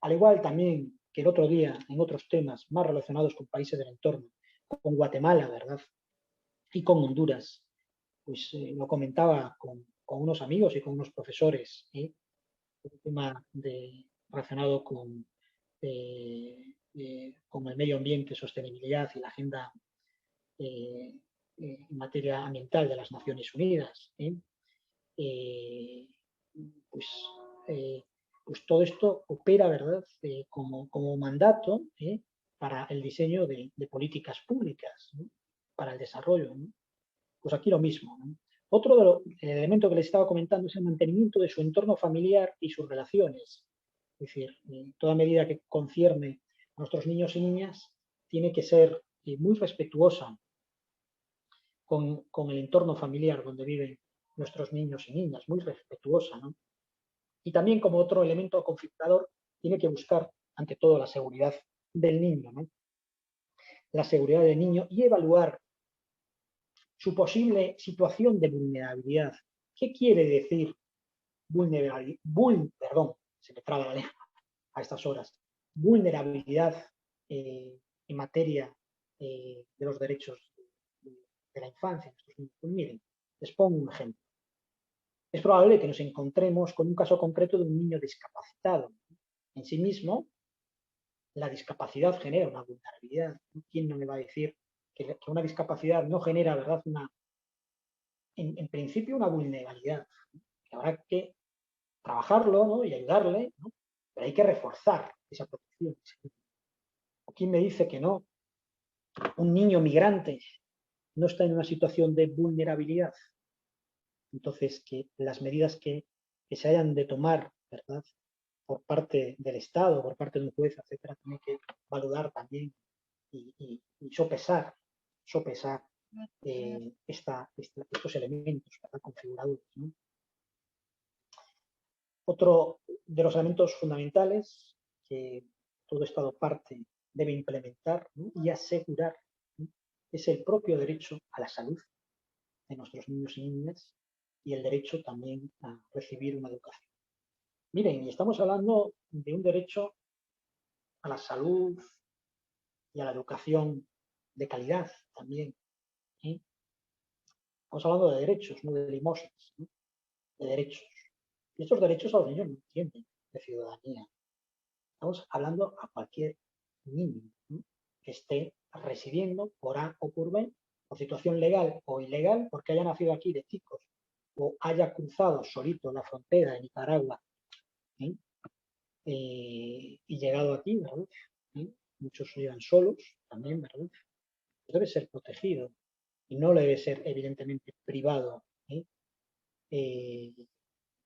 Al igual también que el otro día, en otros temas más relacionados con países del entorno, con Guatemala, ¿verdad? Y con Honduras, pues lo comentaba con unos amigos y con unos profesores, ¿eh? Un tema relacionado con el medio ambiente, sostenibilidad y la agenda en materia ambiental de las Naciones Unidas. Pues, pues todo esto opera, ¿verdad?, como mandato para el diseño de políticas públicas, ¿no?, para el desarrollo, ¿no? Pues aquí lo mismo, ¿no? Otro de los elementos que les estaba comentando es el mantenimiento de su entorno familiar y sus relaciones. Es decir, en toda medida que concierne a nuestros niños y niñas, tiene que ser muy respetuosa con el entorno familiar donde viven nuestros niños y niñas, muy respetuosa, ¿no? Y también, como otro elemento configurador, tiene que buscar ante todo la seguridad del niño, ¿no? La seguridad del niño y evaluar su posible situación de vulnerabilidad. ¿Qué quiere decir vulnerabilidad? Perdón, se me traba la lengua a estas horas. Vulnerabilidad en materia de los derechos de la infancia. Pues miren, les pongo un ejemplo. Es probable que nos encontremos con un caso concreto de un niño discapacitado. En sí mismo, la discapacidad genera una vulnerabilidad. ¿Quién no me va a decir que una discapacidad no genera, ¿verdad?, en principio una vulnerabilidad? Que habrá que trabajarlo, ¿no?, y ayudarle, ¿no?, pero hay que reforzar esa protección. ¿O quién me dice que no? Un niño migrante no está en una situación de vulnerabilidad. Entonces, que las medidas que se hayan de tomar, ¿verdad?, por parte del Estado, por parte de un juez, etcétera, tiene que valorar también y sopesar estos elementos, ¿verdad?, configuradores, ¿no? Otro de los elementos fundamentales que todo Estado parte debe implementar, ¿no?, y asegurar, ¿no?, es el propio derecho a la salud de nuestros niños y niñas y el derecho también a recibir una educación. Miren, y estamos hablando de un derecho a la salud y a la educación de calidad también, ¿eh? Estamos hablando de derechos, no de limosnas, ¿no?, de derechos. Y estos derechos a los niños no entienden de ciudadanía. Estamos hablando a cualquier niño, ¿no?, que esté residiendo por A o por B, por situación legal o ilegal, porque haya nacido aquí de chicos o haya cruzado solito la frontera de Nicaragua, ¿eh? Y llegado aquí, ¿verdad? ¿Eh? Muchos llegan solos también, ¿verdad? Debe ser protegido y no debe ser evidentemente privado, ¿eh?,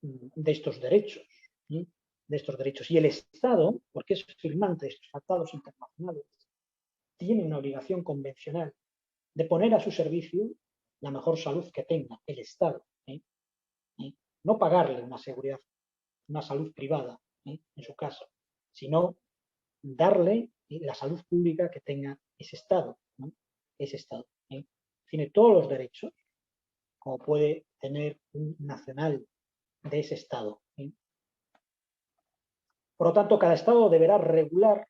de estos derechos, ¿eh?, de estos derechos. Y el Estado, porque es firmante de estos tratados internacionales, tiene una obligación convencional de poner a su servicio la mejor salud que tenga el Estado, ¿eh? No pagarle una seguridad, una salud privada, en su caso, sino darle la salud pública que tenga ese Estado, ¿no?, ese Estado, ¿eh? Tiene todos los derechos, como puede tener un nacional de ese Estado, ¿eh? Por lo tanto, cada Estado deberá regular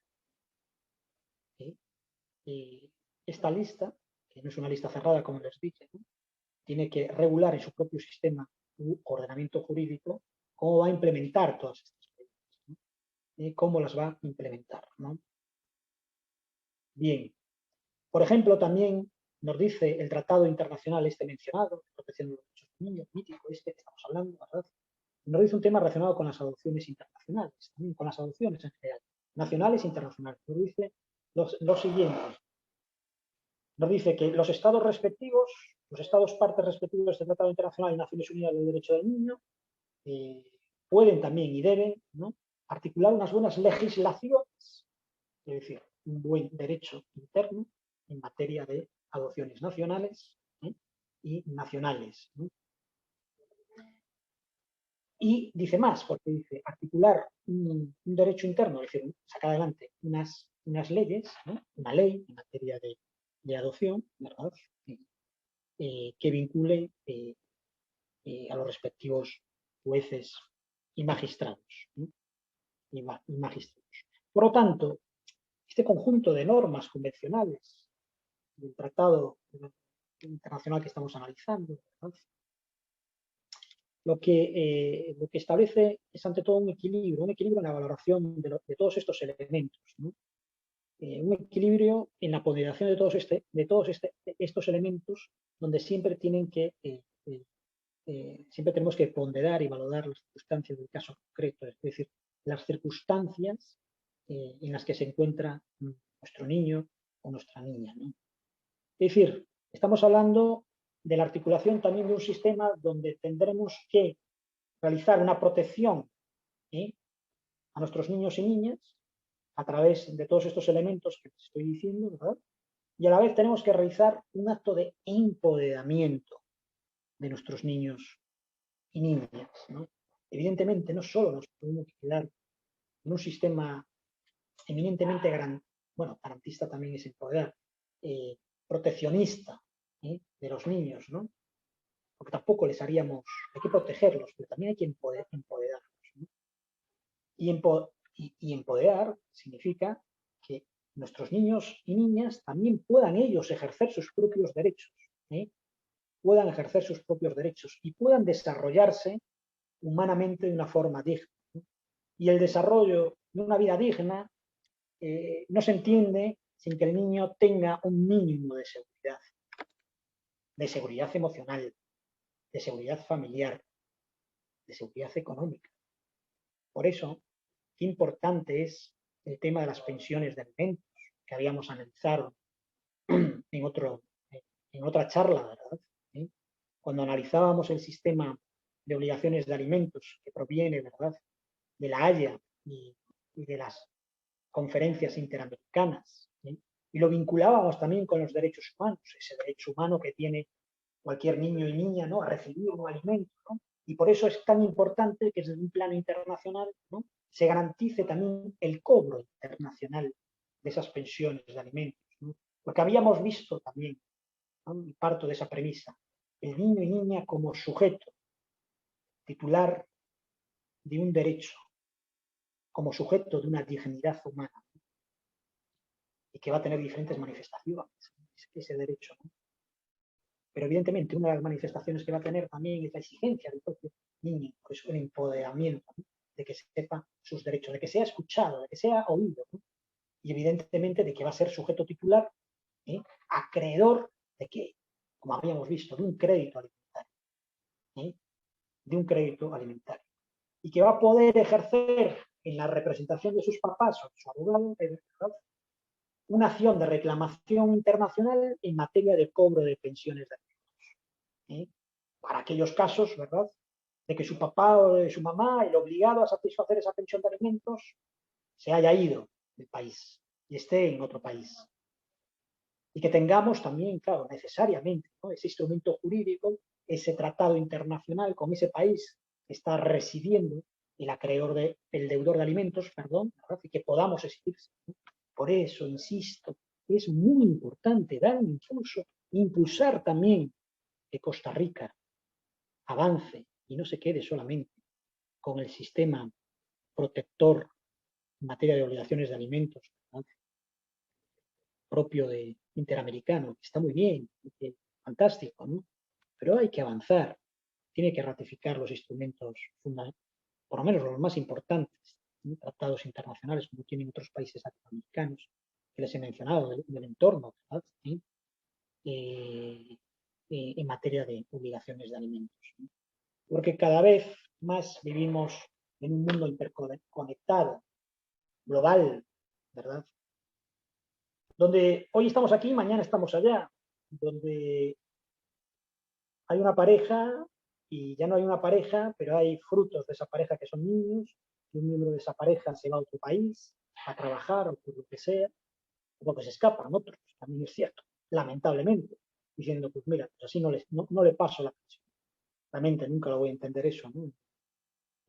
esta lista, que no es una lista cerrada, como les dije, ¿no?, tiene que regular en su propio sistema u ordenamiento jurídico cómo va a implementar todas estas medidas, ¿no?, cómo las va a implementar, ¿no? Bien, por ejemplo, también nos dice el Tratado Internacional este mencionado, de protección de los derechos del niño, mítico este que estamos hablando, ¿verdad?, nos dice un tema relacionado con las adopciones internacionales, también con las adopciones en general, nacionales e internacionales. Nos dice lo siguiente. Nos dice que los estados respectivos, los estados partes respectivos de este Tratado Internacional de Naciones Unidas del Derecho del Niño, pueden también y deben, ¿no?, articular unas buenas legislaciones, es decir, un buen derecho interno en materia de adopciones nacionales y nacionales, ¿no? Y dice más, porque dice articular un derecho interno, es decir, sacar adelante unas leyes, ¿no? Una ley en materia de adopción, ¿verdad? Que vincule a los respectivos jueces y magistrados, ¿no? y magistrados. Por lo tanto, este conjunto de normas convencionales del tratado internacional que estamos analizando, ¿verdad? Lo que establece es ante todo un equilibrio en la valoración de todos estos elementos, ¿no? Un equilibrio en la ponderación de todos estos elementos, donde siempre siempre tenemos que ponderar y valorar las circunstancias del caso concreto, es decir, las circunstancias en las que se encuentra nuestro niño o nuestra niña, ¿no? Es decir, estamos hablando de la articulación también de un sistema donde tendremos que realizar una protección a nuestros niños y niñas a través de todos estos elementos que estoy diciendo, ¿verdad? Y a la vez tenemos que realizar un acto de empoderamiento de nuestros niños y niñas, ¿no? Evidentemente, no solo nos podemos quedar en un sistema eminentemente garantista también es empoderar, proteccionista de los niños, ¿no? Porque tampoco les haríamos, hay que protegerlos, pero también hay que empoderarlos, ¿no? Y empoderar significa que nuestros niños y niñas también puedan ellos ejercer sus propios derechos, puedan ejercer sus propios derechos y puedan desarrollarse humanamente de una forma digna, ¿no? Y el desarrollo de una vida digna no se entiende sin que el niño tenga un mínimo de seguridad emocional, de seguridad familiar, de seguridad económica. Por eso, qué importante es el tema de las pensiones de alimentos que habíamos analizado en otra charla, ¿verdad? ¿Sí? Cuando analizábamos el sistema de obligaciones de alimentos que proviene, ¿verdad?, de la Haya y de las conferencias interamericanas, ¿sí? Y lo vinculábamos también con los derechos humanos, ese derecho humano que tiene cualquier niño y niña, ¿no?, a recibir un alimento, ¿no? Y por eso es tan importante que desde un plano internacional, ¿no?, se garantice también el cobro internacional de esas pensiones de alimentos, ¿no? Porque habíamos visto también, ¿no?, y parto de esa premisa, el niño y niña como sujeto titular de un derecho, como sujeto de una dignidad humana, ¿no?, y que va a tener diferentes manifestaciones ese derecho, ¿no? Pero evidentemente una de las manifestaciones que va a tener también es la exigencia del propio niño, por eso el empoderamiento, ¿no?, de que sepa sus derechos, de que sea escuchado, de que sea oído, ¿no? Y evidentemente de que va a ser sujeto titular, acreedor de que, como habíamos visto, de un crédito alimentario, de un crédito alimentario, y que va a poder ejercer en la representación de sus papás o de su abogado una acción de reclamación internacional en materia de cobro de pensiones de alimentos, para aquellos casos, ¿verdad?, de que su papá o de su mamá, el obligado a satisfacer esa pensión de alimentos, se haya ido del país y esté en otro país. Y que tengamos también, claro, necesariamente, ¿no?, ese instrumento jurídico, ese tratado internacional con ese país que está residiendo el deudor de alimentos, perdón, ¿verdad?, y que podamos exigirse, ¿no? Por eso, insisto, es muy importante dar un impulso, impulsar también que Costa Rica avance y no se quede solamente con el sistema protector en materia de obligaciones de alimentos, ¿no?, propio de interamericano, que está muy bien, que, fantástico, ¿no? Pero hay que avanzar, tiene que ratificar los instrumentos fundamentales, por lo menos los más importantes, ¿no?, tratados internacionales como tienen otros países latinoamericanos, que les he mencionado, del entorno, ¿verdad?, ¿sí?, en materia de obligaciones de alimentos, ¿no? Porque cada vez más vivimos en un mundo interconectado, global, ¿verdad?, donde hoy estamos aquí, mañana estamos allá, donde hay una pareja y ya no hay una pareja, pero hay frutos de esa pareja que son niños, y un miembro de esa pareja se va a otro país a trabajar o por lo que sea, o porque se escapan otros, también es cierto, lamentablemente, diciendo, pues mira, pues así no le paso la pensión. Realmente nunca lo voy a entender eso, ¿no?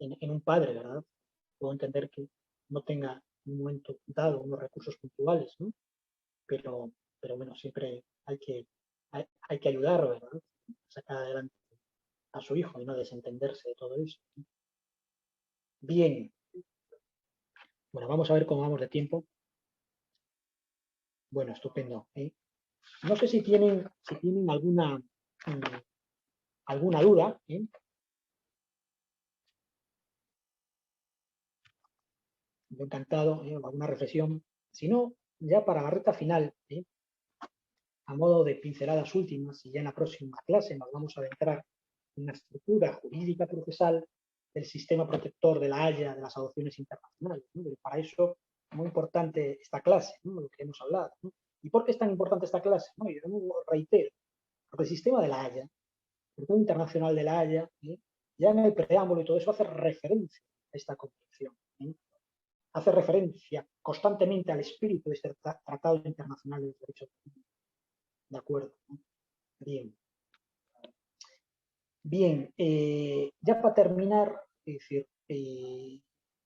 en un padre, ¿verdad? Puedo entender que no tenga en un momento dado unos recursos puntuales, ¿no? Pero, pero bueno, siempre hay que ayudar, ¿verdad? A sacar adelante a su hijo y no desentenderse de todo eso. Bien, bueno, vamos a ver cómo vamos de tiempo. Bueno, estupendo. No sé si tienen alguna duda. Yo encantado, alguna reflexión. Si no, ya para la recta final, a modo de pinceladas últimas, y ya en la próxima clase nos vamos a adentrar en la estructura jurídica procesal del sistema protector de la Haya de las adopciones internacionales, ¿no? Pero para eso, muy importante esta clase, ¿no? Lo que hemos hablado, ¿no? ¿Y por qué es tan importante esta clase? ¿No? Y de nuevo reitero, porque el sistema de la Haya, el Tratado Internacional de la Haya, ya en el preámbulo y todo eso hace referencia a esta concepción. Hace referencia constantemente al espíritu de este Tratado Internacional de los Derechos Humanos. De acuerdo. Bien. Bien, ya para terminar, es decir,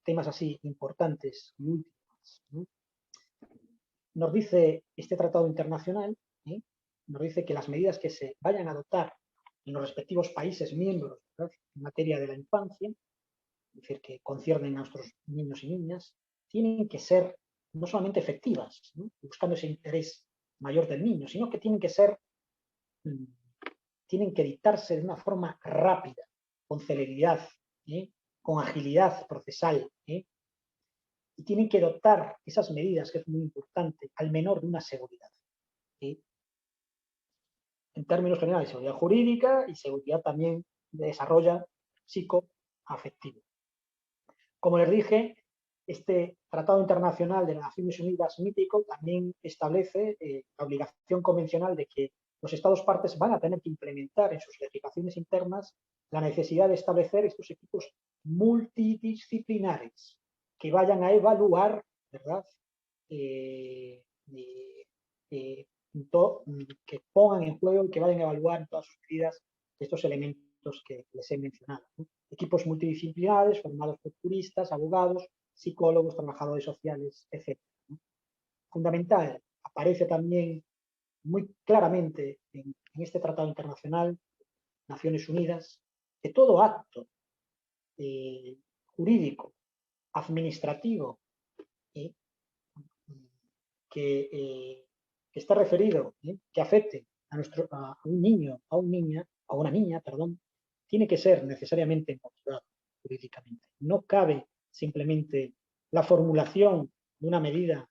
temas así importantes y últimos, ¿no? Nos dice este tratado internacional, nos dice que las medidas que se vayan a adoptar en los respectivos países miembros, ¿verdad?, en materia de la infancia, es decir, que conciernen a nuestros niños y niñas, tienen que ser no solamente efectivas, ¿no?, buscando ese interés mayor del niño, sino que tienen que dictarse de una forma rápida, con celeridad, con agilidad procesal, y tienen que dotar esas medidas, que es muy importante, al menor de una seguridad. En términos generales, seguridad jurídica y seguridad también de desarrollo psicoafectivo. Como les dije, este Tratado Internacional de las Naciones Unidas mítico también establece la obligación convencional de que los Estados partes van a tener que implementar en sus legislaciones internas la necesidad de establecer estos equipos multidisciplinares que vayan a evaluar, ¿verdad?, que pongan en juego y que vayan a evaluar en todas sus medidas estos elementos que les he mencionado, ¿no? Equipos multidisciplinares formados por juristas, abogados, psicólogos, trabajadores sociales, etc., ¿no? Fundamental, aparece también muy claramente en este tratado internacional, Naciones Unidas, que todo acto jurídico, administrativo, que está referido, que afecte a un niño, a una niña, perdón, tiene que ser necesariamente motivado jurídicamente. No cabe simplemente la formulación de una medida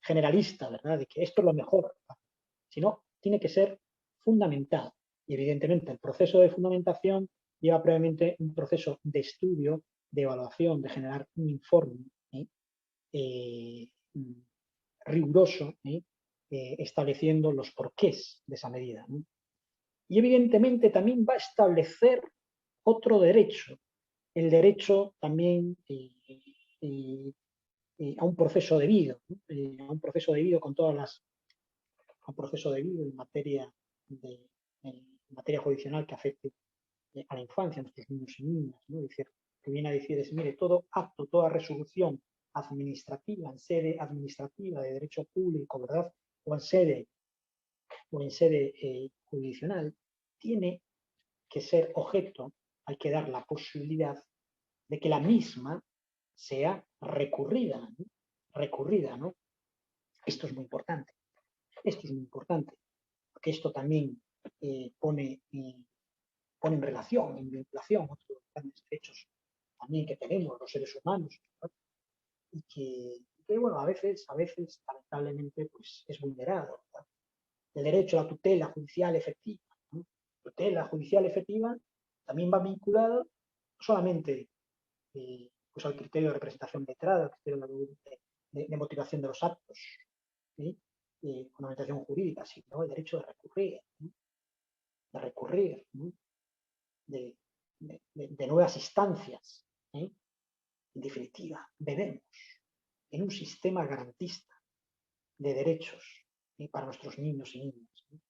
generalista, ¿verdad?, de que esto es lo mejor, sino tiene que ser fundamentado. Y evidentemente el proceso de fundamentación lleva previamente un proceso de estudio, de evaluación, de generar un informe riguroso, estableciendo los porqués de esa medida, ¿no? Y evidentemente también va a establecer otro derecho, el derecho también a un proceso debido, ¿no?, a un proceso debido con todas las, a un proceso debido en materia judicional que afecte a la infancia, a nuestros niños y niñas, ¿no? Es decir, que viene a decir es, mire, todo acto, toda resolución administrativa, en sede administrativa de derecho público, ¿verdad?, o en sede jurisdiccional, tiene que ser objeto, hay que dar la posibilidad de que la misma sea recurrida, ¿no? Recurrida, ¿no? Esto es muy importante. Esto es muy importante, porque esto también pone en relación, en vinculación otros grandes derechos también que tenemos los seres humanos, ¿no?, y que, bueno, a veces, lamentablemente, pues es vulnerado, ¿verdad? El derecho a la tutela judicial efectiva, ¿no? Tutela judicial efectiva también va vinculado no solamente pues al criterio de representación letrada, al criterio de motivación de los actos, ¿sí?, fundamentación jurídica, sino el derecho de recurrir, ¿no?, ¿no?, de nuevas instancias, ¿eh? En definitiva, vivimos en un sistema garantista de derechos para nuestros niños y niñas, ¿no?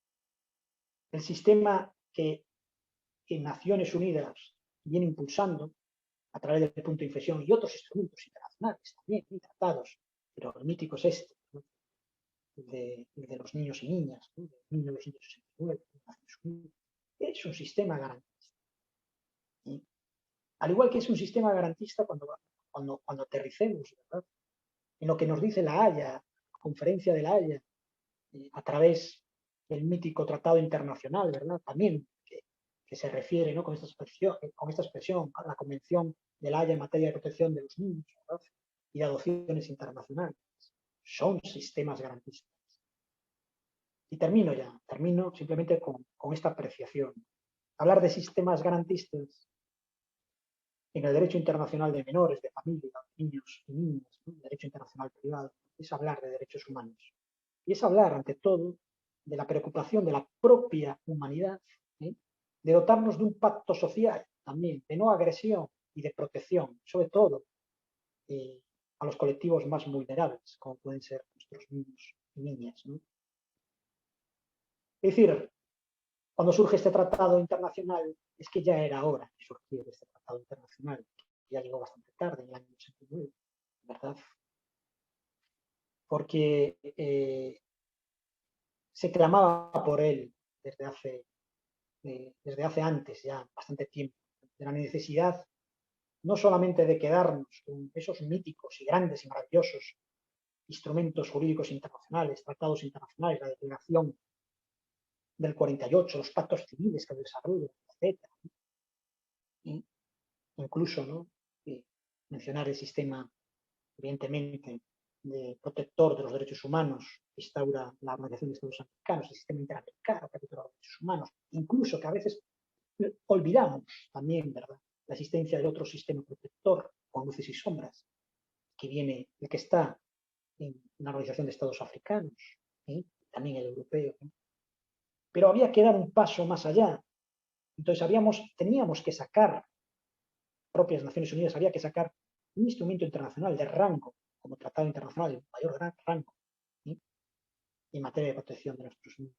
El sistema que en Naciones Unidas viene impulsando a través del punto de inflexión y otros instrumentos internacionales también, y tratados, pero el mítico es este, ¿no? de los niños y niñas, ¿no? De 1969, es un sistema garantista. ¿Sí? Al igual que es un sistema garantista cuando aterricemos, ¿verdad? En lo que nos dice la Haya, la conferencia de la Haya, a través del mítico tratado internacional, ¿verdad? También que se refiere, ¿no? con esta expresión a la Convención de la Haya en materia de protección de los niños, ¿verdad? Y de adopciones internacionales. Son sistemas garantistas. Y termino simplemente con esta apreciación. Hablar de sistemas garantistas en el derecho internacional de menores, de familia, de niños y niñas, ¿no? Derecho internacional privado, es hablar de derechos humanos. Y es hablar, ante todo, de la preocupación de la propia humanidad, ¿eh? De dotarnos de un pacto social también, de no agresión y de protección, sobre todo a los colectivos más vulnerables, como pueden ser nuestros niños y niñas, ¿no? Es decir, cuando surge este tratado internacional, es que ya era hora de surgir este tratado internacional, que ya llegó bastante tarde, en el año 89, ¿verdad? Porque se clamaba por él desde hace antes ya bastante tiempo, de la necesidad no solamente de quedarnos con esos míticos y grandes y maravillosos instrumentos jurídicos internacionales, tratados internacionales, la declaración del 48, los pactos civiles que desarrollan, etc. Y incluso, ¿no? Mencionar el sistema, evidentemente, de protector de los derechos humanos que instaura la Organización de Estados Americanos, el sistema interamericano que protege los derechos humanos, incluso que a veces olvidamos también, ¿verdad?, la existencia del otro sistema protector con luces y sombras, que viene, el que está en la Organización de Estados Africanos, ¿eh? También el europeo, ¿no? Pero había que dar un paso más allá. Entonces teníamos que sacar, propias Naciones Unidas, había que sacar un instrumento internacional de rango, como tratado internacional de mayor gran rango, ¿sí?, en materia de protección de nuestros niños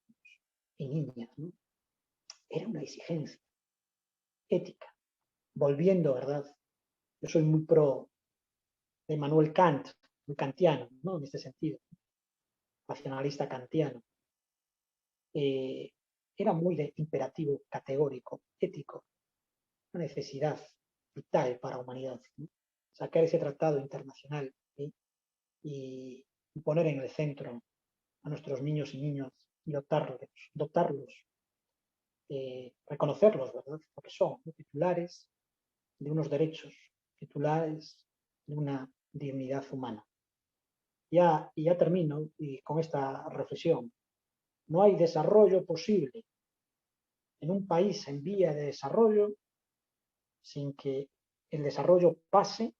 y niñas, ¿no? Era una exigencia ética. Volviendo, ¿verdad? Yo soy muy pro de Immanuel Kant, muy kantiano, ¿no? En este sentido, racionalista kantiano. Era muy de imperativo categórico, ético, una necesidad vital para la humanidad, ¿no? Sacar ese tratado internacional, ¿sí?, y poner en el centro a nuestros niños y niñas y dotarlos, reconocerlos, ¿verdad?, porque son, ¿no?, titulares de unos derechos, titulares de una dignidad humana. Y ya termino con esta reflexión. No hay desarrollo posible en un país en vía de desarrollo sin que el desarrollo pase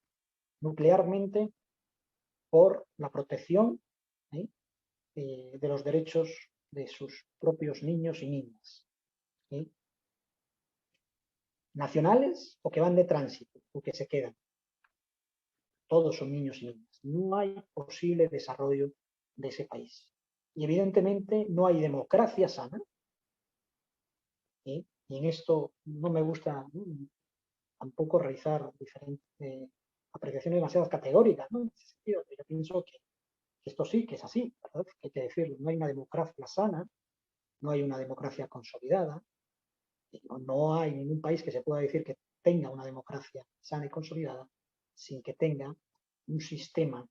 nuclearmente por la protección, ¿sí?, de los derechos de sus propios niños y niñas, ¿sí?, nacionales o que van de tránsito o que se quedan. Todos son niños y niñas. No hay posible desarrollo de ese país. Y evidentemente no hay democracia sana, ¿sí? Y en esto no me gusta, ¿no?, tampoco realizar diferentes apreciaciones demasiado categóricas, ¿no?, en ese sentido. Yo pienso que esto sí, que es así, ¿verdad? Que hay que decirlo. No hay una democracia sana, no hay una democracia consolidada, no hay ningún país que se pueda decir que tenga una democracia sana y consolidada sin que tenga un sistema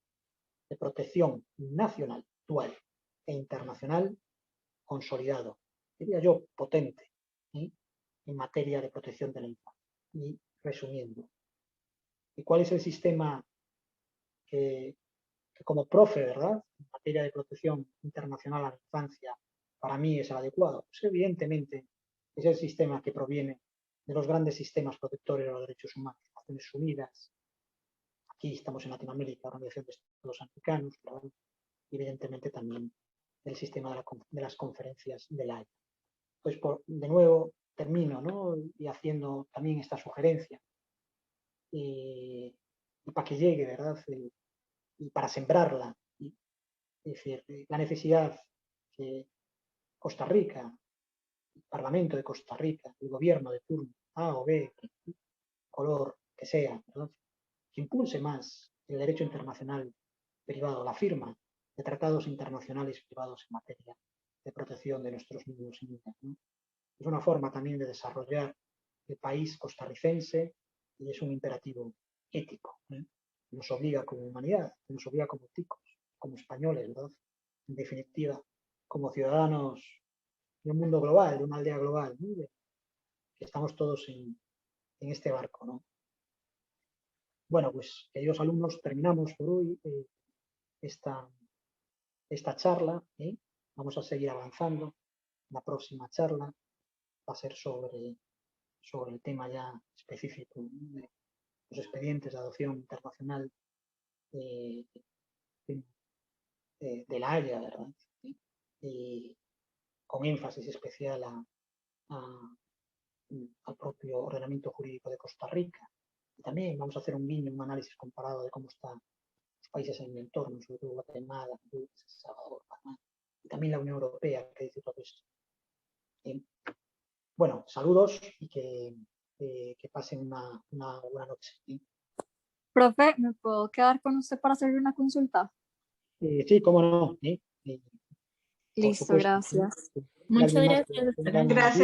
de protección nacional, dual e internacional consolidado, diría yo, potente, ¿sí?, en materia de protección de la infancia. Y resumiendo, ¿y cuál es el sistema que como profe, ¿verdad?, en materia de protección internacional a la infancia, para mí es el adecuado? Pues evidentemente es el sistema que proviene de los grandes sistemas protectores de los derechos humanos, Naciones Unidas, aquí estamos en Latinoamérica, Organización de Estados Americanos, ¿verdad?, y evidentemente también el sistema de las conferencias de la Haya. Pues de nuevo termino, ¿no?, y haciendo también esta sugerencia, y para que llegue, ¿verdad?, y para sembrarla. Es decir, la necesidad que Costa Rica, el Parlamento de Costa Rica, el gobierno de turno, A o B, color que que sea, ¿verdad?, que impulse más el derecho internacional privado, la firma de tratados internacionales privados en materia de protección de nuestros niños y niñas, ¿no? Es una forma también de desarrollar el país costarricense y es un imperativo ético, ¿eh? Nos obliga como humanidad, nos obliga como ticos, como españoles, ¿verdad?, en definitiva, como ciudadanos de un mundo global, de una aldea global, ¿no?, que estamos todos en este barco, ¿no? Bueno, pues, queridos alumnos, terminamos por hoy esta charla, ¿eh? Vamos a seguir avanzando. La próxima charla va a ser sobre el tema ya específico, ¿no?, de los expedientes de adopción internacional de La Haya, ¿verdad?, ¿sí? Y con énfasis especial al propio ordenamiento jurídico de Costa Rica. Y también vamos a hacer un guiño, un análisis comparado de cómo están los países en el entorno, sobre todo Guatemala, Honduras, El Salvador, Panamá, y también la Unión Europea, que dice todo esto. Bueno, saludos y que pasen una buena noche. Profe, ¿me puedo quedar con usted para hacerle una consulta? Sí, cómo no. Por Listo, supuesto. gracias. Muchas gracias. gracias.